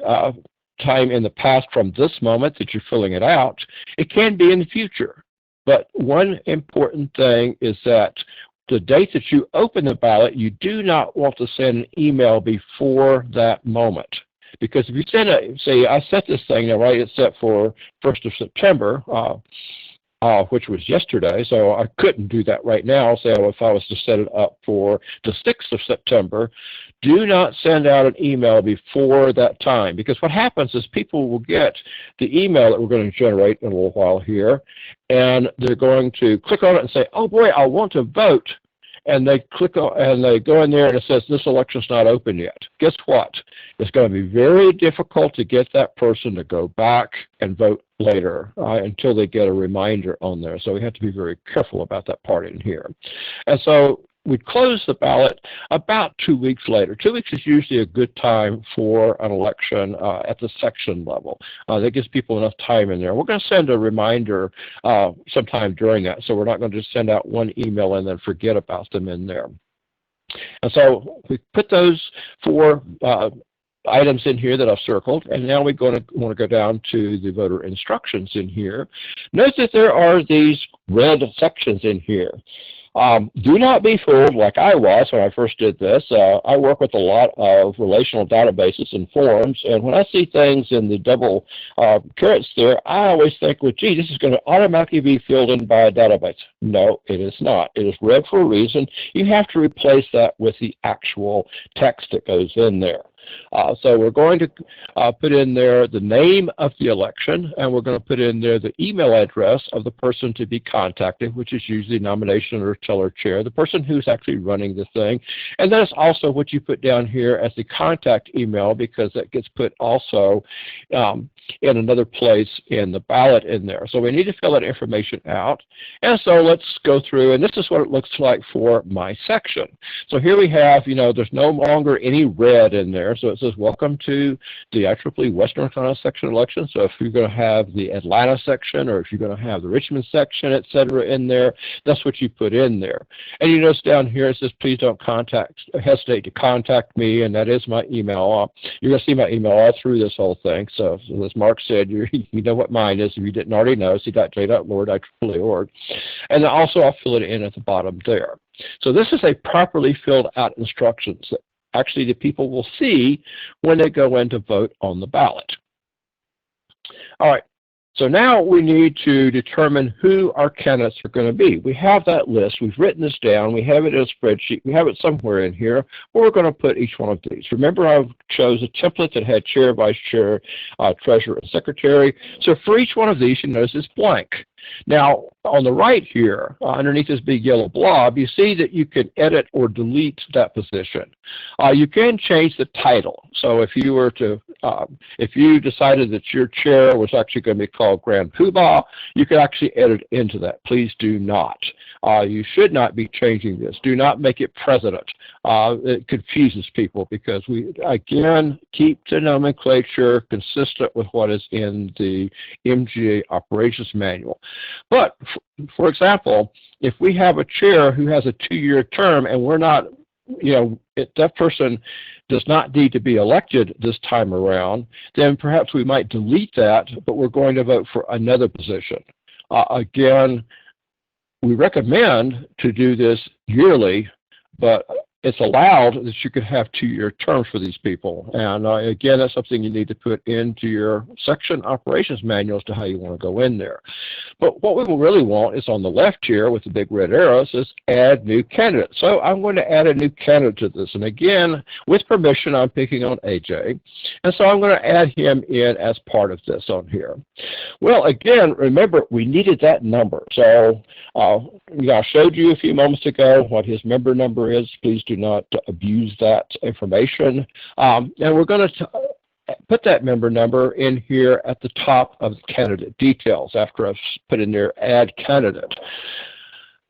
time in the past from this moment that you're filling it out. It can be in the future. But one important thing is that the date that you open the ballot, you do not want to send an email before that moment. Because if you send say I set this thing, right, it's set for 1st of September, which was yesterday, so I couldn't do that right now. So if I was to set it up for the 6th of September, do not send out an email before that time, because what happens is people will get the email that we're going to generate in a little while here, and they're going to click on it and say, oh boy, I want to vote. And they click on, and they go in there and it says this election's not open yet. Guess what? It's going to be very difficult to get that person to go back and vote later until they get a reminder on there. So we have to be very careful about that part in here. And so we close the ballot about 2 weeks later. 2 weeks is usually a good time for an election at the section level. That gives people enough time in there. We're going to send a reminder sometime during that, so we're not going to just send out one email and then forget about them in there. And so we put those 4 items in here that I've circled, and now we're going to want to go down to the voter instructions in here. Notice that there are these red sections in here. Do not be fooled like I was when I first did this. I work with a lot of relational databases and forms, and when I see things in the double carets there, I always think, well, gee, this is going to automatically be filled in by a database. No, it is not. It is read for a reason. You have to replace that with the actual text that goes in there. So we're going to put in there the name of the election, and we're going to put in there the email address of the person to be contacted, which is usually nomination or teller chair, the person who's actually running the thing. And that is also what you put down here as the contact email, because that gets put also in another place in the ballot in there. So we need to fill that information out. And so let's go through, and this is what it looks like for my section. So here we have, there's no longer any red in there. So it says, welcome to the IEEE Western Carolina section election. So if you're going to have the Atlanta section, or if you're going to have the Richmond section, etc. in there, that's what you put in there. And you notice down here it says, please don't hesitate to contact me, and that is my email. You're going to see my email all through this whole thing. So as Mark said, you know what mine is. If you didn't already know, c.j.lord@IEEE.org. And then also I'll fill it in at the bottom there. So this is a properly filled out instructions that actually the people will see when they go in to vote on the ballot. All right. So now we need to determine who our candidates are going to be. We have that list. We've written this down. We have it in a spreadsheet. We have it somewhere in here where we're going to put each one of these. Remember, I chose a template that had chair, vice chair, treasurer, and secretary. So for each one of these, you notice it's blank. Now, on the right here, underneath this big yellow blob, you see that you can edit or delete that position. You can change the title. So if you were to, if you decided that your chair was actually going to be called Grand Poobah, you could actually edit into that. Please do not. You should not be changing this. Do not make it president. It confuses people because we, again, keep the nomenclature consistent with what is in the MGA operations manual. But, for example, if we have a chair who has a 2-year term and we're not, if that person does not need to be elected this time around, then perhaps we might delete that, but we're going to vote for another position. Again, we recommend to do this yearly, but it's allowed that you could have 2-year terms for these people. And again, that's something you need to put into your section operations manual as to how you want to go in there. But what we will really want is on the left here with the big red arrow says add new candidate. So I'm going to add a new candidate to this. And again, with permission, I'm picking on AJ. And so I'm going to add him in as part of this on here. Well, again, remember, we needed that number. So I showed you a few moments ago what his member number is. Please do not abuse that information. And we're going to put that member number in here at the top of the candidate details after I've put in there add candidate.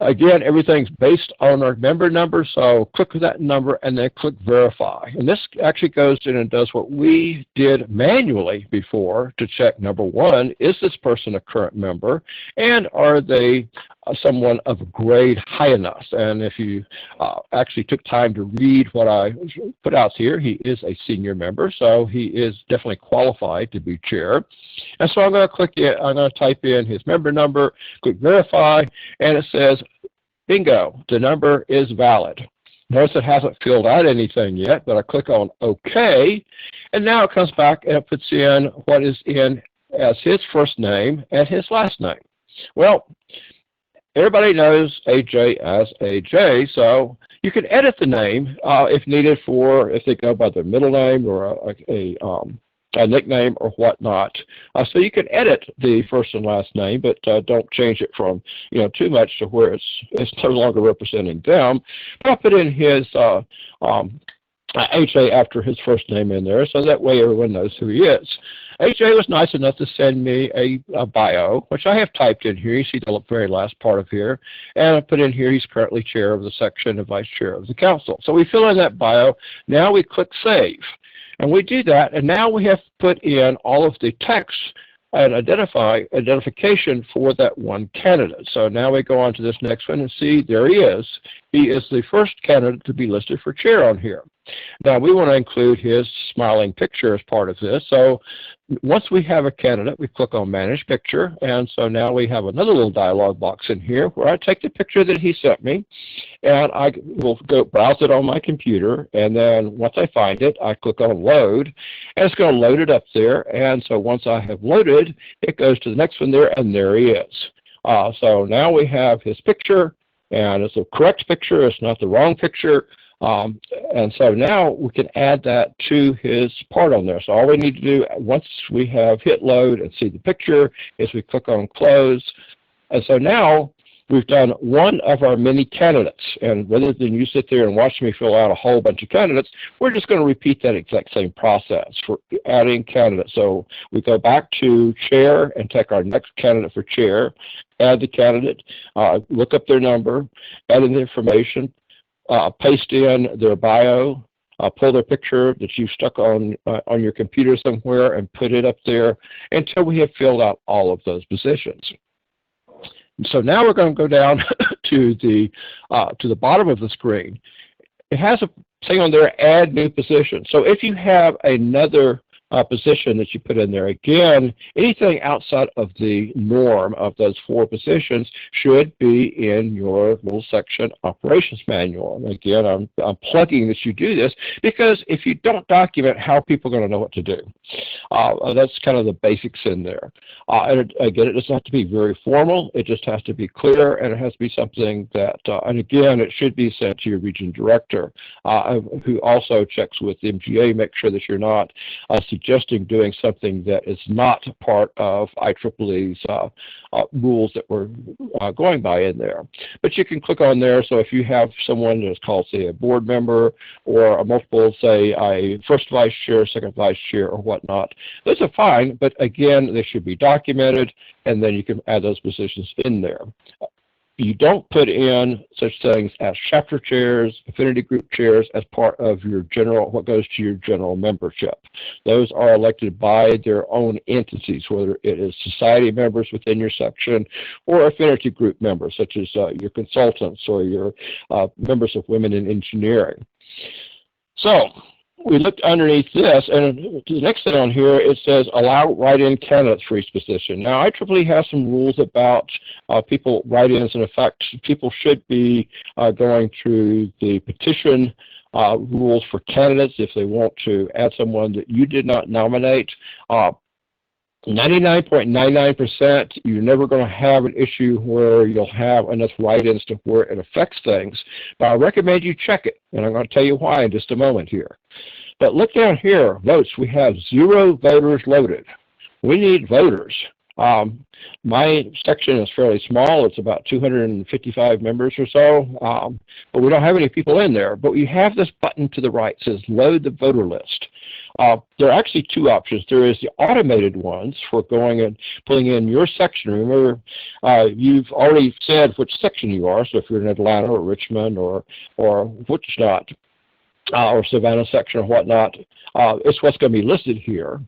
Again, everything's based on our member number, so click that number and then click verify. And this actually goes in and does what we did manually before to check, number one, is this person a current member, and are they someone of grade high enough? And if you actually took time to read what I put out here, he is a senior member, so he is definitely qualified to be chair. And so I'm going to click it, I'm going to type in his member number, click verify, and it says, bingo, the number is valid. Notice it hasn't filled out anything yet, but I click on OK, and now it comes back and it puts in what is in as his first name and his last name. Well, everybody knows AJ as AJ, so you can edit the name if needed if they go by their middle name or a nickname or whatnot. So you can edit the first and last name, but don't change it from too much to where it's no longer representing them. But I'll put in his AJ after his first name in there, so that way everyone knows who he is. AJ was nice enough to send me a bio, which I have typed in here. You see the very last part of here. And I put in here he's currently chair of the section and vice chair of the council. So we fill in that bio. Now we click save. And we do that, and now we have put in all of the text and identification for that one candidate. So now we go on to this next one and see there he is. He is the first candidate to be listed for chair on here. Now we want to include his smiling picture as part of this. So once we have a candidate, we click on Manage Picture, and so now we have another little dialog box in here where I take the picture that he sent me, and I will go browse it on my computer, and then once I find it, I click on Load, and it's going to load it up there, and so once I have loaded, it goes to the next one there, and there he is. So now we have his picture, and it's a correct picture, it's not the wrong picture. And so now we can add that to his part on there. So all we need to do once we have hit load and see the picture is we click on close. And so now we've done one of our many candidates. And rather than you sit there and watch me fill out a whole bunch of candidates, we're just going to repeat that exact same process for adding candidates. So we go back to chair and take our next candidate for chair, add the candidate, look up their number, add in the information, paste in their bio, pull their picture that you've stuck on your computer somewhere and put it up there until we have filled out all of those positions. So now we're going to go down to the bottom of the screen. It has a thing on there, Add New Position. So if you have another position that you put in there, again, anything outside of the norm of those 4 positions should be in your little section operations manual. And again, I'm plugging that you do this because if you don't document, how are people going to know what to do? That's kind of the basics in there. And again, it doesn't have to be very formal. It just has to be clear, and it has to be something that, and again, it should be sent to your region director, who also checks with the MGA, make sure that you're not suggesting doing something that is not part of IEEE's rules that we're going by in there. But you can click on there, so if you have someone that's called, say, a board member or a multiple, say, a first vice chair, second vice chair, or whatnot, those are fine, but again, they should be documented, and then you can add those positions in there. You don't put in such things as chapter chairs, affinity group chairs as part of your general, what goes to your general membership. Those are elected by their own entities, whether it is society members within your section or affinity group members, such as your consultants or your members of Women in Engineering. So we looked underneath this, and the next thing on here, it says allow write-in candidates for each position. Now, IEEE has some rules about people write-ins, and in fact, people should be going through the petition rules for candidates if they want to add someone that you did not nominate. 99.99%, you're never going to have an issue where you'll have enough write-ins to where it affects things. But I recommend you check it, and I'm going to tell you why in just a moment here. But look down here, votes. We have 0 voters loaded. We need voters. My section is fairly small. It's about 255 members or so, but we don't have any people in there. But we have this button to the right that says Load the Voter List. There are actually 2 options. There is the automated ones for going and pulling in your section. Remember, you've already said which section you are, so if you're in Atlanta or Richmond or Wichita or Savannah section or whatnot, it's what's going to be listed here.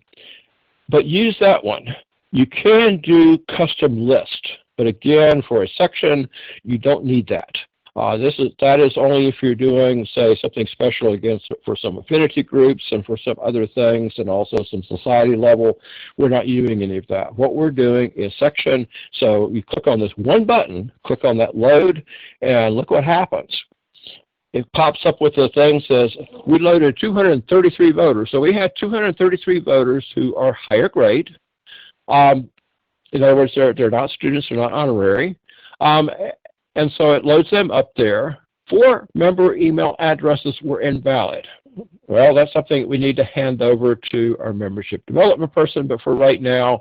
But use that one. You can do custom list, but again, for a section, you don't need that. That is only if you're doing, say, something special against for some affinity groups and for some other things, and also some society level. We're not using any of that. What we're doing is section. So you click on this one button, click on that load, and look what happens. It pops up with a thing that says we loaded 233 voters. So we had 233 voters who are higher grade. In other words, they're not students, they're not honorary. And so it loads them up there. 4 member email addresses were invalid. Well, that's something we need to hand over to our membership development person, but for right now,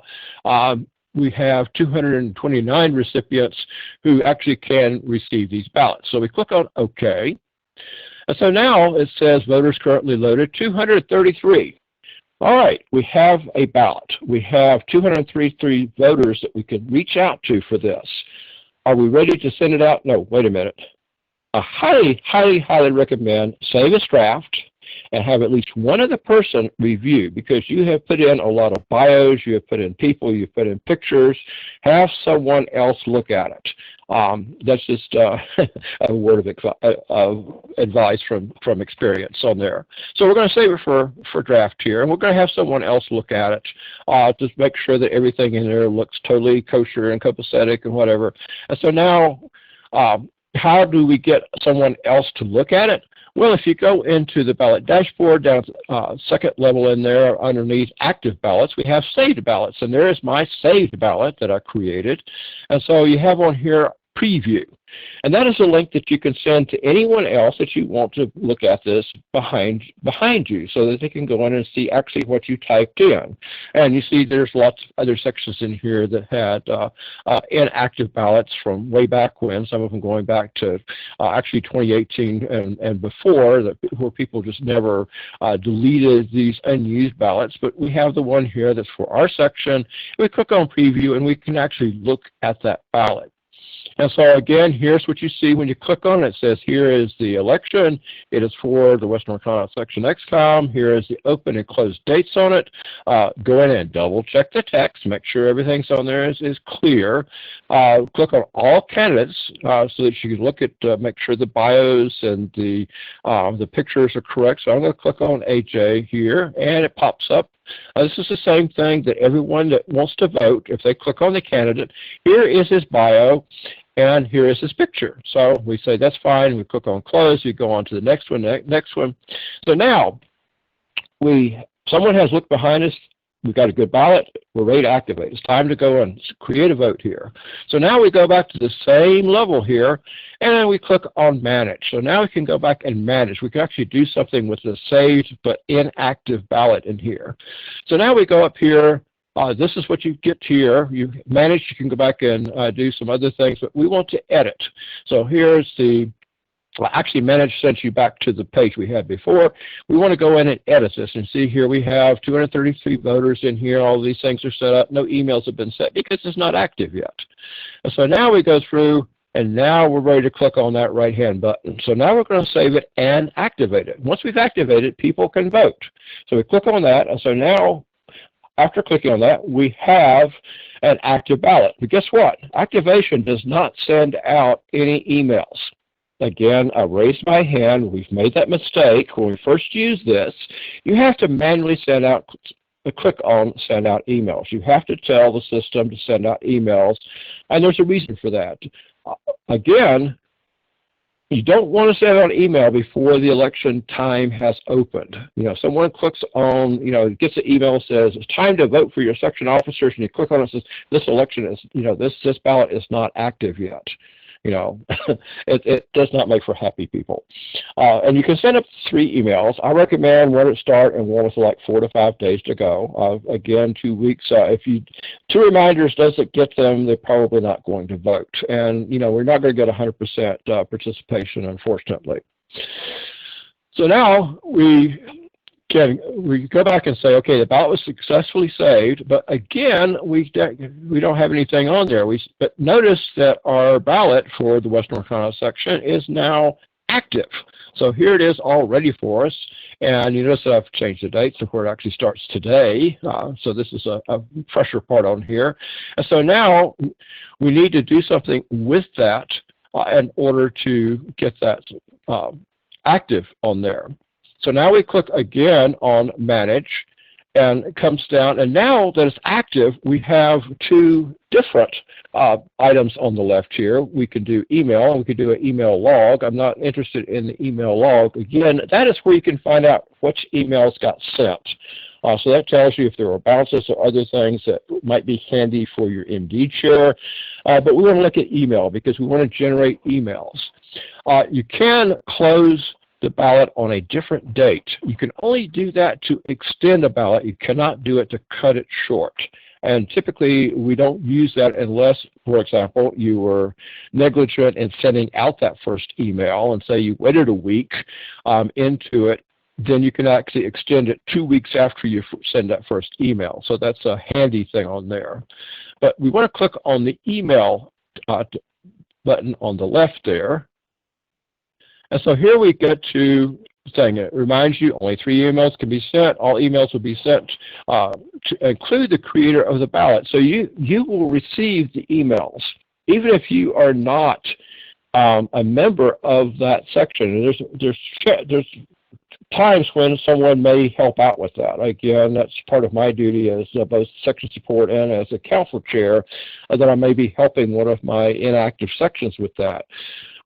we have 229 recipients who actually can receive these ballots. So we click on OK. And so now it says voters currently loaded 233. All right, we have a ballot. We have 233 voters that we can reach out to for this. Are we ready to send it out? No, wait a minute. I highly, highly, highly recommend save as draft and have at least one other person review, because you have put in a lot of bios, you have put in people, you've put in pictures. Have someone else look at it. That's just a word of advice from experience on there. So we're going to save it for draft here, and we're going to have someone else look at it to make sure that everything in there looks totally kosher and copacetic and whatever. And so now, how do we get someone else to look at it? Well, if you go into the ballot dashboard, down to second level in there, underneath active ballots, we have saved ballots. And there is my saved ballot that I created. And so you have on here preview. And that is a link that you can send to anyone else that you want to look at this behind you, so that they can go in and see actually what you typed in. And you see there's lots of other sections in here that had inactive ballots from way back when, some of them going back to actually 2018 and before, where people just never deleted these unused ballots. But we have the one here that's for our section. We click on preview and we can actually look at that ballot. And so again, here's what you see when you click on it. It says here is the election. It is for the Western North Carolina Section XCOM. Here is the open and closed dates on it. Go in and double check the text. Make sure everything's on there is clear. Click on all candidates so that you can look at, make sure the bios and the pictures are correct. So I'm going to click on AJ here, and it pops up. This is the same thing that everyone that wants to vote, if they click on the candidate, here is his bio, and here is his picture. So we say that's fine. We click on close. We go on to the next one, next one. So now someone has looked behind us. We've got a good ballot. We're ready to activate. It's time to go and create a vote here. So now we go back to the same level here, and then we click on Manage. So now we can go back and manage. We can actually do something with the saved but inactive ballot in here. So now we go up here. This is what you get here. You manage. You can go back and do some other things, but we want to edit. So here's the actually Manage sent you back to the page we had before. We want to go in and edit this and see here we have 233 voters in here. All of these things are set up. No emails have been set because it's not active yet. And so now we go through, and now we're ready to click on that right-hand button. So now we're going to save it and activate it. Once we've activated, people can vote. So we click on that, and so now after clicking on that, we have an active ballot. But guess what? Activation does not send out any emails. Again, I raised my hand. We've made that mistake. When we first use this, you have to manually click on send out emails. You have to tell the system to send out emails, and there's a reason for that. Again, you don't want to send out an email before the election time has opened. Someone clicks on, gets an email, says it's time to vote for your section officers, and you click on it and says this election is, this ballot is not active yet. It does not make for happy people. And you can send up 3 emails. I recommend one at start and one with like 4 to 5 days to go. Again, 2 weeks. If 2 reminders doesn't get them, they're probably not going to vote. And, we're not going to get 100% participation, unfortunately. So now we go back and say, okay, the ballot was successfully saved, but again, we don't have anything on there. But notice that our ballot for the Western North Carolina section is now active. So here it is all ready for us. And you notice that I've changed the date to where it actually starts today. So this is a fresher part on here. And so now we need to do something with that in order to get that active on there. So now we click again on Manage, and it comes down, and now that it's active, we have 2 different items on the left here. We can do email, and we can do an email log. I'm not interested in the email log. Again, that is where you can find out which emails got sent. So that tells you if there were bounces or other things that might be handy for your MD chair. But we want to look at email because we want to generate emails. You can close the ballot on a different date. You can only do that to extend a ballot. You cannot do it to cut it short. And typically, we don't use that unless, for example, you were negligent in sending out that first email and say you waited a week into it, then you can actually extend it 2 weeks after you send that first email. So that's a handy thing on there. But we want to click on the email button on the left there. And so here we get to thing. It reminds you only 3 emails can be sent. All emails will be sent to include the creator of the ballot. So you will receive the emails, even if you are not a member of that section. There's times when someone may help out with that. Again, that's part of my duty as both section support and as a council chair, that I may be helping one of my inactive sections with that.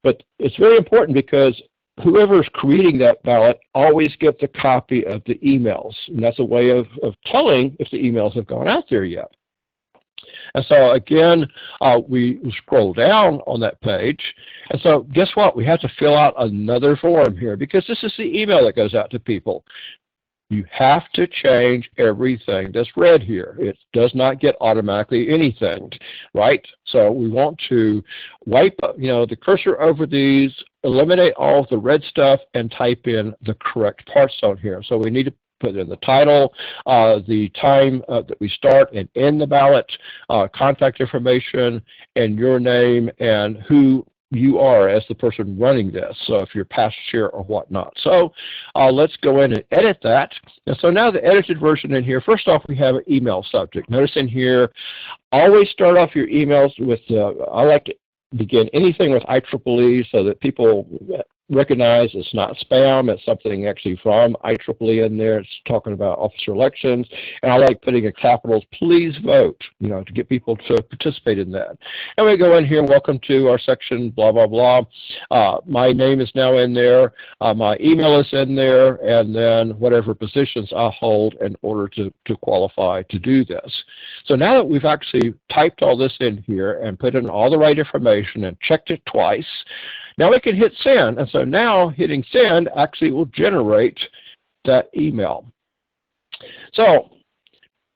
But it's very important because whoever's creating that ballot always gets a copy of the emails. And that's a way of telling if the emails have gone out there yet. And so again, we scroll down on that page. And so guess what? We have to fill out another form here because this is the email that goes out to people. You have to change everything that's red here. It does not get automatically anything, right? So we want to wipe the cursor over these, eliminate all of the red stuff, and type in the correct parts on here. So we need to put in the title, the time that we start and end the ballot, contact information, and your name and who you are as the person running this, so if you're past chair or whatnot. So let's go in and edit that. And so now the edited version in here, first off, we have an email subject. Notice in here, always start off your emails with, I like to begin anything with IEEE so that people recognize it's not spam, it's something actually from IEEE in there. It's talking about officer elections. And I like putting in capitals, please vote, to get people to participate in that. And we go in here, welcome to our section, blah, blah, blah. My name is now in there. My email is in there. And then whatever positions I hold in order to qualify to do this. So now that we've actually typed all this in here and put in all the right information and checked it twice, now we can hit send, and so now hitting send actually will generate that email. So,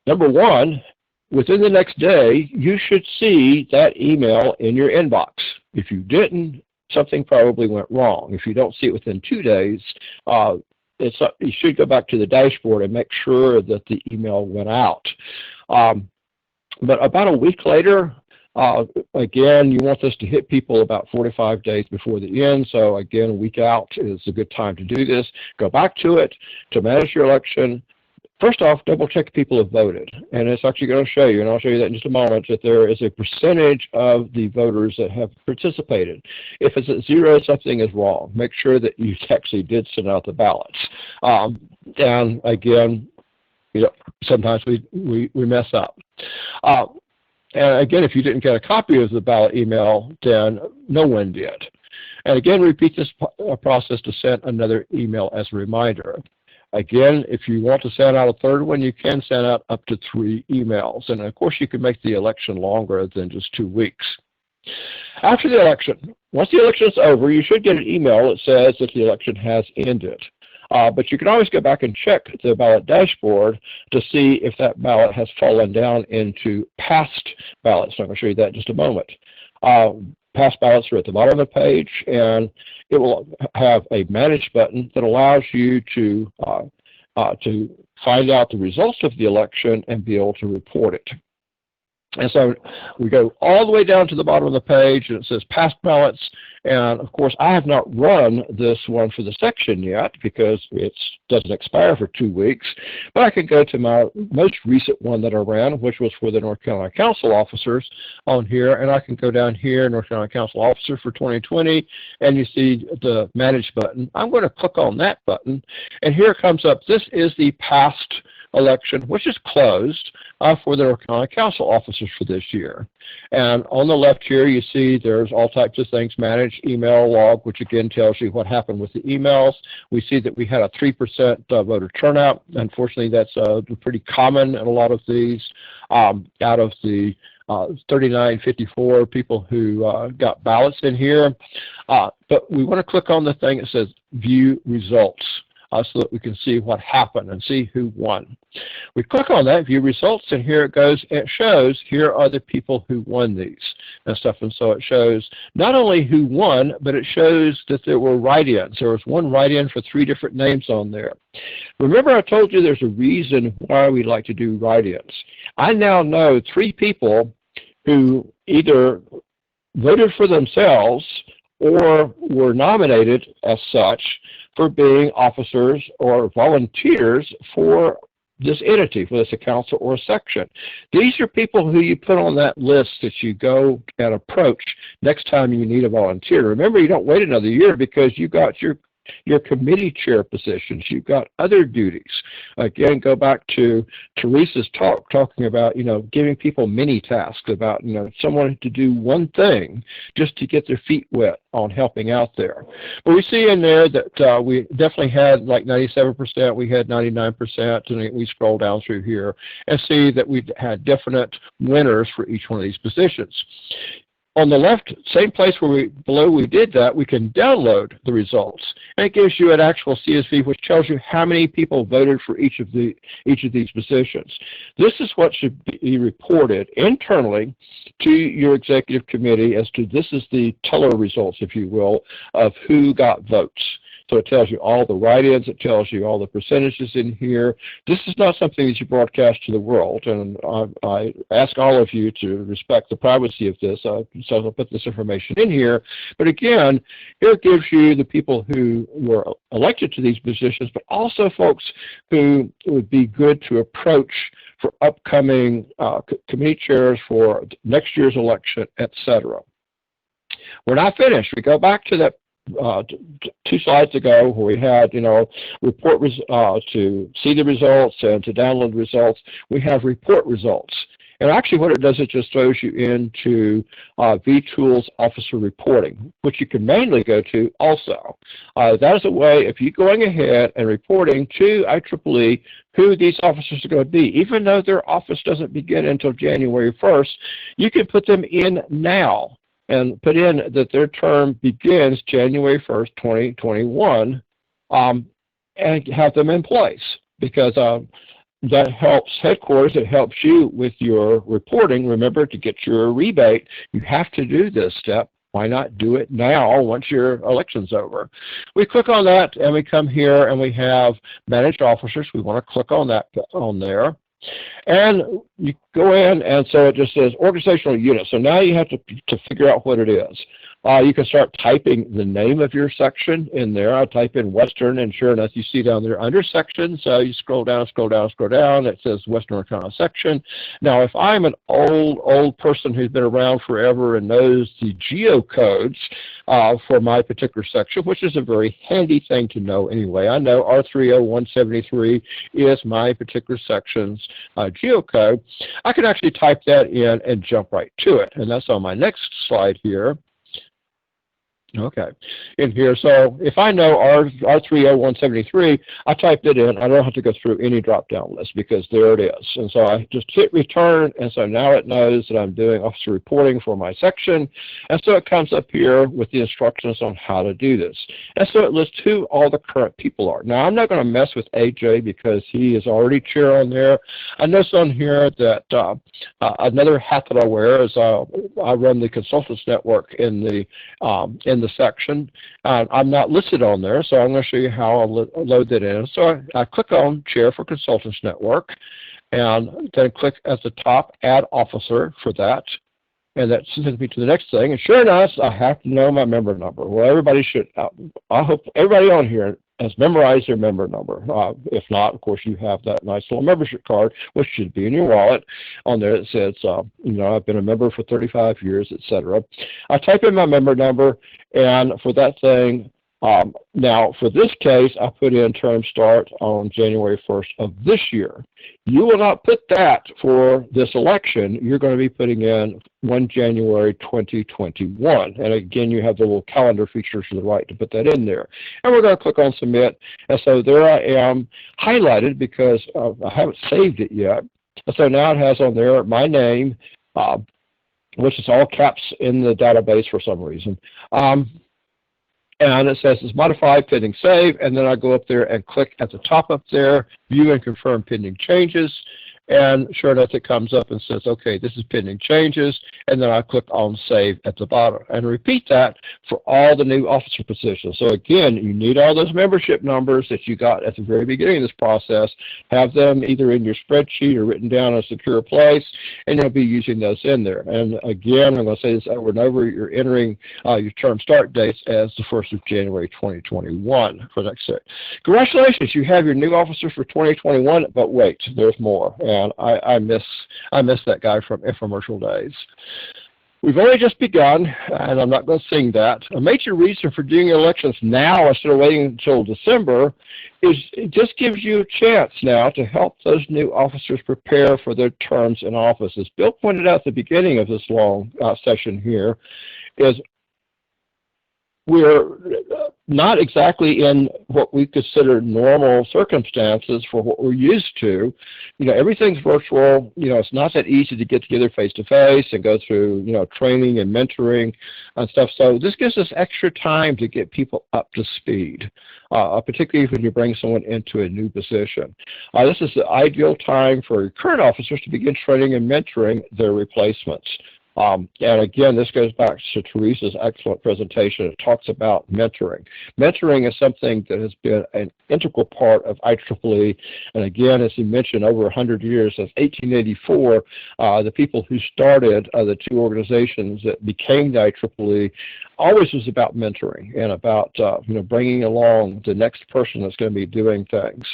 number one, within the next day, you should see that email in your inbox. If you didn't, something probably went wrong. If you don't see it within 2 days, you should go back to the dashboard and make sure that the email went out. But about a week later, again, you want this to hit people about 45 days before the end. So again, a week out is a good time to do this. Go back to it to manage your election. First off, double check people have voted. And it's actually going to show you, and I'll show you that in just a moment, that there is a percentage of the voters that have participated. If it's at 0, something is wrong. Make sure that you actually did send out the ballots. And again, sometimes we mess up. And again, if you didn't get a copy of the ballot email, then no one did. And again, repeat this process to send another email as a reminder. Again, if you want to send out a third one, you can send out up to 3 emails. And of course, you can make the election longer than just 2 weeks. After the election, once the election is over, you should get an email that says that the election has ended. But you can always go back and check the ballot dashboard to see if that ballot has fallen down into past ballots. So I'm going to show you that in just a moment. Past ballots are at the bottom of the page, and it will have a Manage button that allows you to find out the results of the election and be able to report it. And so we go all the way down to the bottom of the page, and it says past ballots. And of course, I have not run this one for the section yet because it doesn't expire for 2 weeks. But I can go to my most recent one that I ran, which was for the North Carolina Council officers on here. And I can go down here, North Carolina Council officer for 2020, and you see the Manage button. I'm going to click on that button, and here it comes up. This is the past election, which is closed for the North Carolina Council officers for this year. And on the left here, you see there's all types of things, manage, email, log, which again tells you what happened with the emails. We see that we had a 3% voter turnout. Unfortunately, that's pretty common in a lot of these. Out of the 3954 people who got ballots in here. But we want to click on the thing that says View Results. So that we can see what happened and see who won. We click on that, view results, and here it goes. It shows here are the people who won these and stuff. And so it shows not only who won, but it shows that there were write-ins. There was one write-in for 3 different names on there. Remember I told you there's a reason why we like to do write-ins. I now know 3 people who either voted for themselves or were nominated as such for being officers or volunteers for this entity, for this council or section. These are people who you put on that list that you go and approach next time you need a volunteer. Remember, you don't wait another year because you got your committee chair positions. You've got other duties. Again, go back to Teresa's talk, talking about, giving people mini tasks, about, someone to do one thing just to get their feet wet on helping out there. But we see in there that we definitely had like 97%, we had 99%, and we scroll down through here and see that we had definite winners for each one of these positions. On the left, same place where below we did that, we can download the results. And it gives you an actual CSV which tells you how many people voted for each of these positions. This is what should be reported internally to your executive committee as to, this is the teller results, if you will, of who got votes. So it tells you all the write-ins, it tells you all the percentages in here. This is not something that you broadcast to the world, and I ask all of you to respect the privacy of this, so I'll put this information in here. But again, here it gives you the people who were elected to these positions, but also folks who would be good to approach for upcoming committee chairs for next year's election, etc. We're not finished. We go back to that 2 slides ago where we had, report to see the results and to download the results. We have report results. And actually what it does, it just throws you into vTools Officer Reporting, which you can manually go to also. That is a way, if you're going ahead and reporting to IEEE who these officers are going to be, even though their office doesn't begin until January 1st, you can put them in now and put in that their term begins January 1st, 2021, and have them in place, because that helps headquarters, it helps you with your reporting. Remember, to get your rebate, you have to do this step. Why not do it now once your election's over? We click on that and we come here and we have managed officers. We want to click on that on there. And you go in, and so it just says organizational unit. So now you have to figure out what it is. You can start typing the name of your section in there. I type in Western, and sure enough, you see down there under section. So you scroll down, scroll down, scroll down. It says Western North Carolina section. Now, if I'm an old person who's been around forever and knows the geocodes for my particular section, which is a very handy thing to know anyway. I know R30173 is my particular section's geocode. I can actually type that in and jump right to it. And that's on my next slide here. Okay, in here, so if I know R30173, I typed it in. I don't have to go through any drop-down list because there it is. And so I just hit return, and so now it knows that I'm doing officer reporting for my section. And so it comes up here with the instructions on how to do this. And so it lists who all the current people are. Now, I'm not going to mess with AJ because he is already chair on there. I notice on here that another hat that I wear is I run the consultants network in the section. I'm not listed on there, so I'm going to show you how I'll load that in. So I click on Chair for Consultants Network, and then click at the top, Add Officer for that, and that sends me to the next thing. And sure enough, I have to know my member number. Well, everybody should. I hope everybody on here has memorized their member number. If not, of course, you have that nice little membership card, which should be in your wallet. On there it says, I've been a member for 35 years, etc. I type in my member number, and for that thing, now for this case, I put in term start on January 1st of this year. You will not put that for this election. You're going to be putting in 1 January 2021. And again, you have the little calendar feature to the right to put that in there. And we're going to click on submit. And so there I am highlighted because I haven't saved it yet. And so now it has on there my name, which is all caps in the database for some reason. And it says it's modified, pending save, and then I go up there and click at the top up there, view and confirm pending changes, And sure enough, it comes up and says, okay, this is pending changes, and then I click on Save at the bottom. And repeat that for all the new officer positions. So again, you need all those membership numbers that you got at the very beginning of this process, have them either in your spreadsheet or written down in a secure place, and you'll be using those in there. And again, I'm going to say this over and over, you're entering your term start dates as the 1st of January 2021 for next year. Congratulations, you have your new officers for 2021, but wait, there's more. And I miss that guy from infomercial days. We've only just begun, and I'm not going to sing that. A major reason for doing elections now instead of waiting until December is it just gives you a chance now to help those new officers prepare for their terms in office. As Bill pointed out at the beginning of this long session here, is we're not exactly in what we consider normal circumstances for what we're used to. You know, everything's virtual. You know, it's not that easy to get together face to face and go through, you know, training and mentoring and stuff. So this gives us extra time to get people up to speed, particularly when you bring someone into a new position. This is the ideal time for current officers to begin training and mentoring their replacements. And again, this goes back to Teresa's excellent presentation. It talks about mentoring. Mentoring is something that has been an integral part of IEEE. And again, as he mentioned, over 100 years, since 1884, the people who started the two organizations that became the IEEE always was about mentoring and about you know, bringing along the next person that's going to be doing things.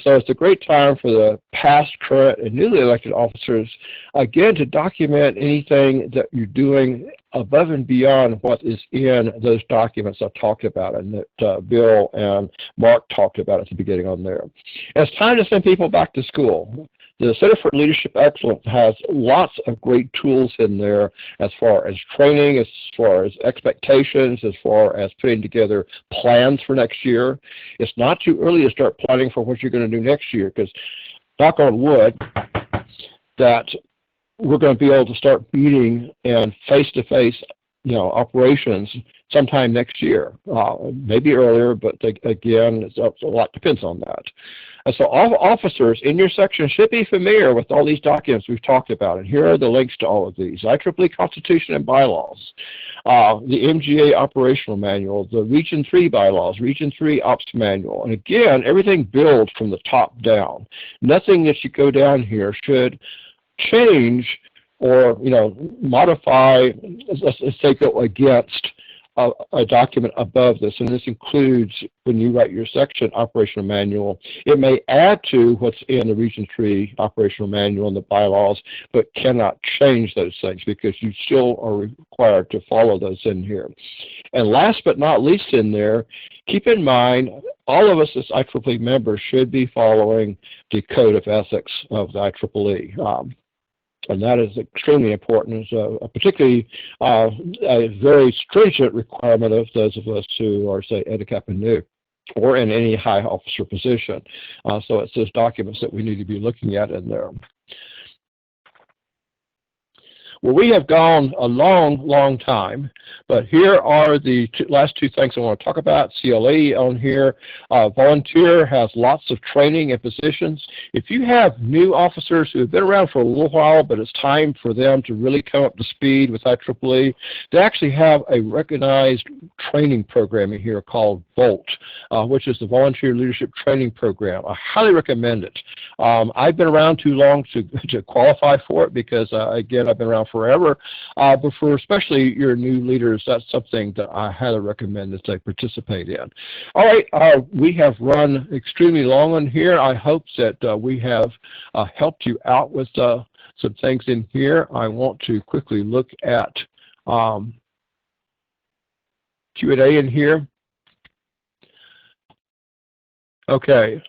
So it's a great time for the past, current, and newly elected officers, again, to document anything that you're doing above and beyond what is in those documents I talked about and that Bill and Mark talked about at the beginning on there. And it's time to send people back to school. The Center for Leadership Excellence has lots of great tools in there as far as training, as far as expectations, as far as putting together plans for next year. It's not too early to start planning for what you're going to do next year because, knock on wood, that we're going to be able to start meeting and face-to-face, you know, operations sometime next year, maybe earlier, but again, a lot depends on that. And so all officers in your section should be familiar with all these documents we've talked about, and here are the links to all of these: IEEE Constitution and Bylaws, the MGA Operational Manual, the Region 3 Bylaws, Region 3 Ops Manual, and again, everything builds from the top down. Nothing that you go down here should change or, you know, modify, let's say, go against a document above this, and this includes when you write your section operational manual. It may add to what's in the Region 3 operational manual and the bylaws, but cannot change those things because you still are required to follow those in here. And last but not least in there, keep in mind, all of us as IEEE members should be following the Code of Ethics of the IEEE. And that is extremely important, particularly a very stringent requirement of those of us who are, say, EDICAP and new, or in any high officer position. So it's those documents that we need to be looking at in there. Well, we have gone a long, long time, but here are the last two things I want to talk about. CLE on here. Volunteer has lots of training and positions. If you have new officers who have been around for a little while, but it's time for them to really come up to speed with IEEE, they actually have a recognized training program in here called VOLT, which is the Volunteer Leadership Training Program. I highly recommend it. I've been around too long to qualify for it because, again, I've been around forever, but for especially your new leaders, that's something that I highly recommend that they participate in. All right, we have run extremely long on here. I hope that we have helped you out with some things in here. I want to quickly look at Q&A in here. Okay,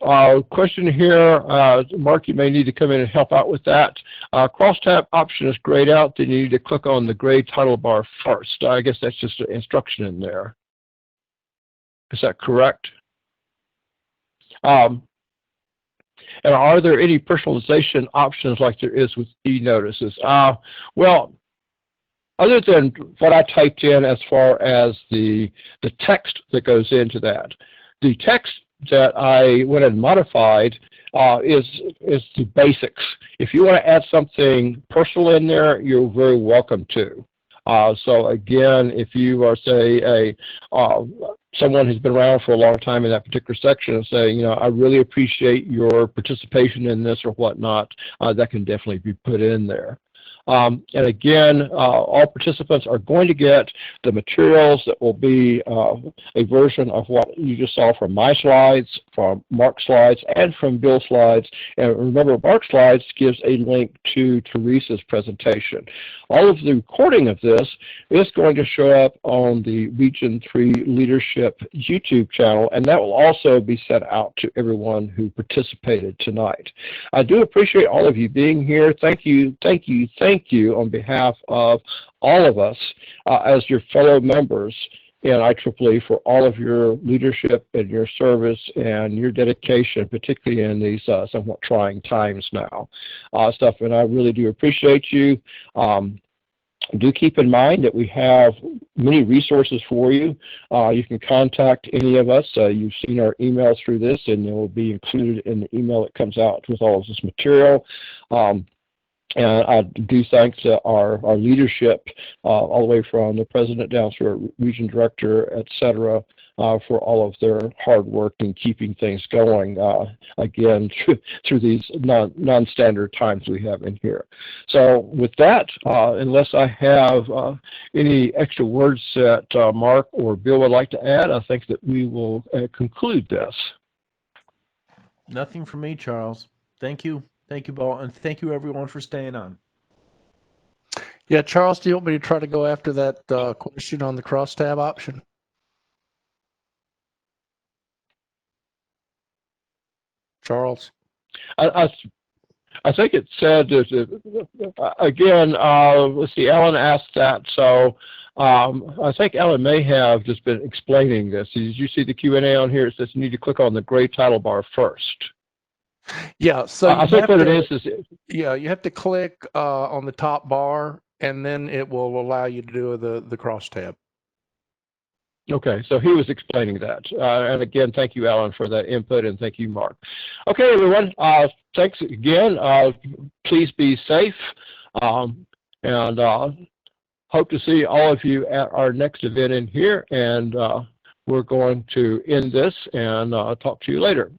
question here, Mark, you may need to come in and help out with that. Crosstab option is grayed out, then you need to click on the gray title bar first. I guess that's just an instruction in there. Is that correct? And are there any personalization options like there is with e-notices? Well, other than what I typed in as far as the text that goes into that, the text that I went and modified is the basics. If you want to add something personal in there, you're very welcome to. So again, if you are, say, someone who's been around for a long time in that particular section and say, you know, I really appreciate your participation in this or whatnot, that can definitely be put in there. And again, all participants are going to get the materials that will be a version of what you just saw from my slides, from Mark's slides, and from Bill's slides. And remember, Mark's slides gives a link to Teresa's presentation. All of the recording of this is going to show up on the Region 3 Leadership YouTube channel, and that will also be sent out to everyone who participated tonight. I do appreciate all of you being here. Thank you, thank you, thank you on behalf of all of us as your fellow members in IEEE for all of your leadership and your service and your dedication, particularly in these somewhat trying times now. And I really do appreciate you. Do keep in mind that we have many resources for you. You can contact any of us. You've seen our emails through this, and it will be included in the email that comes out with all of this material. And I do thank our leadership, all the way from the president down through our region director, et cetera, for all of their hard work in keeping things going, again, through these non-standard times we have in here. So with that, unless I have any extra words that Mark or Bill would like to add, I think that we will conclude this. Nothing from me, Charles. Thank you. Thank you, Paul, and thank you everyone for staying on. Yeah, Charles, do you want me to try to go after that question on the crosstab option? Charles? I think it said, again, let's see, Ellen asked that, so I think Ellen may have just been explaining this. Did you see the Q&A on here? It says you need to click on the gray title bar first. Yeah, so I think what it is yeah, you have to click on the top bar, and then it will allow you to do the crosstab. okay, so he was explaining that. And again, thank you, Alan, for that input, and thank you, Mark. Okay, everyone, thanks again. Please be safe, and hope to see all of you at our next event in here, and we're going to end this and talk to you later.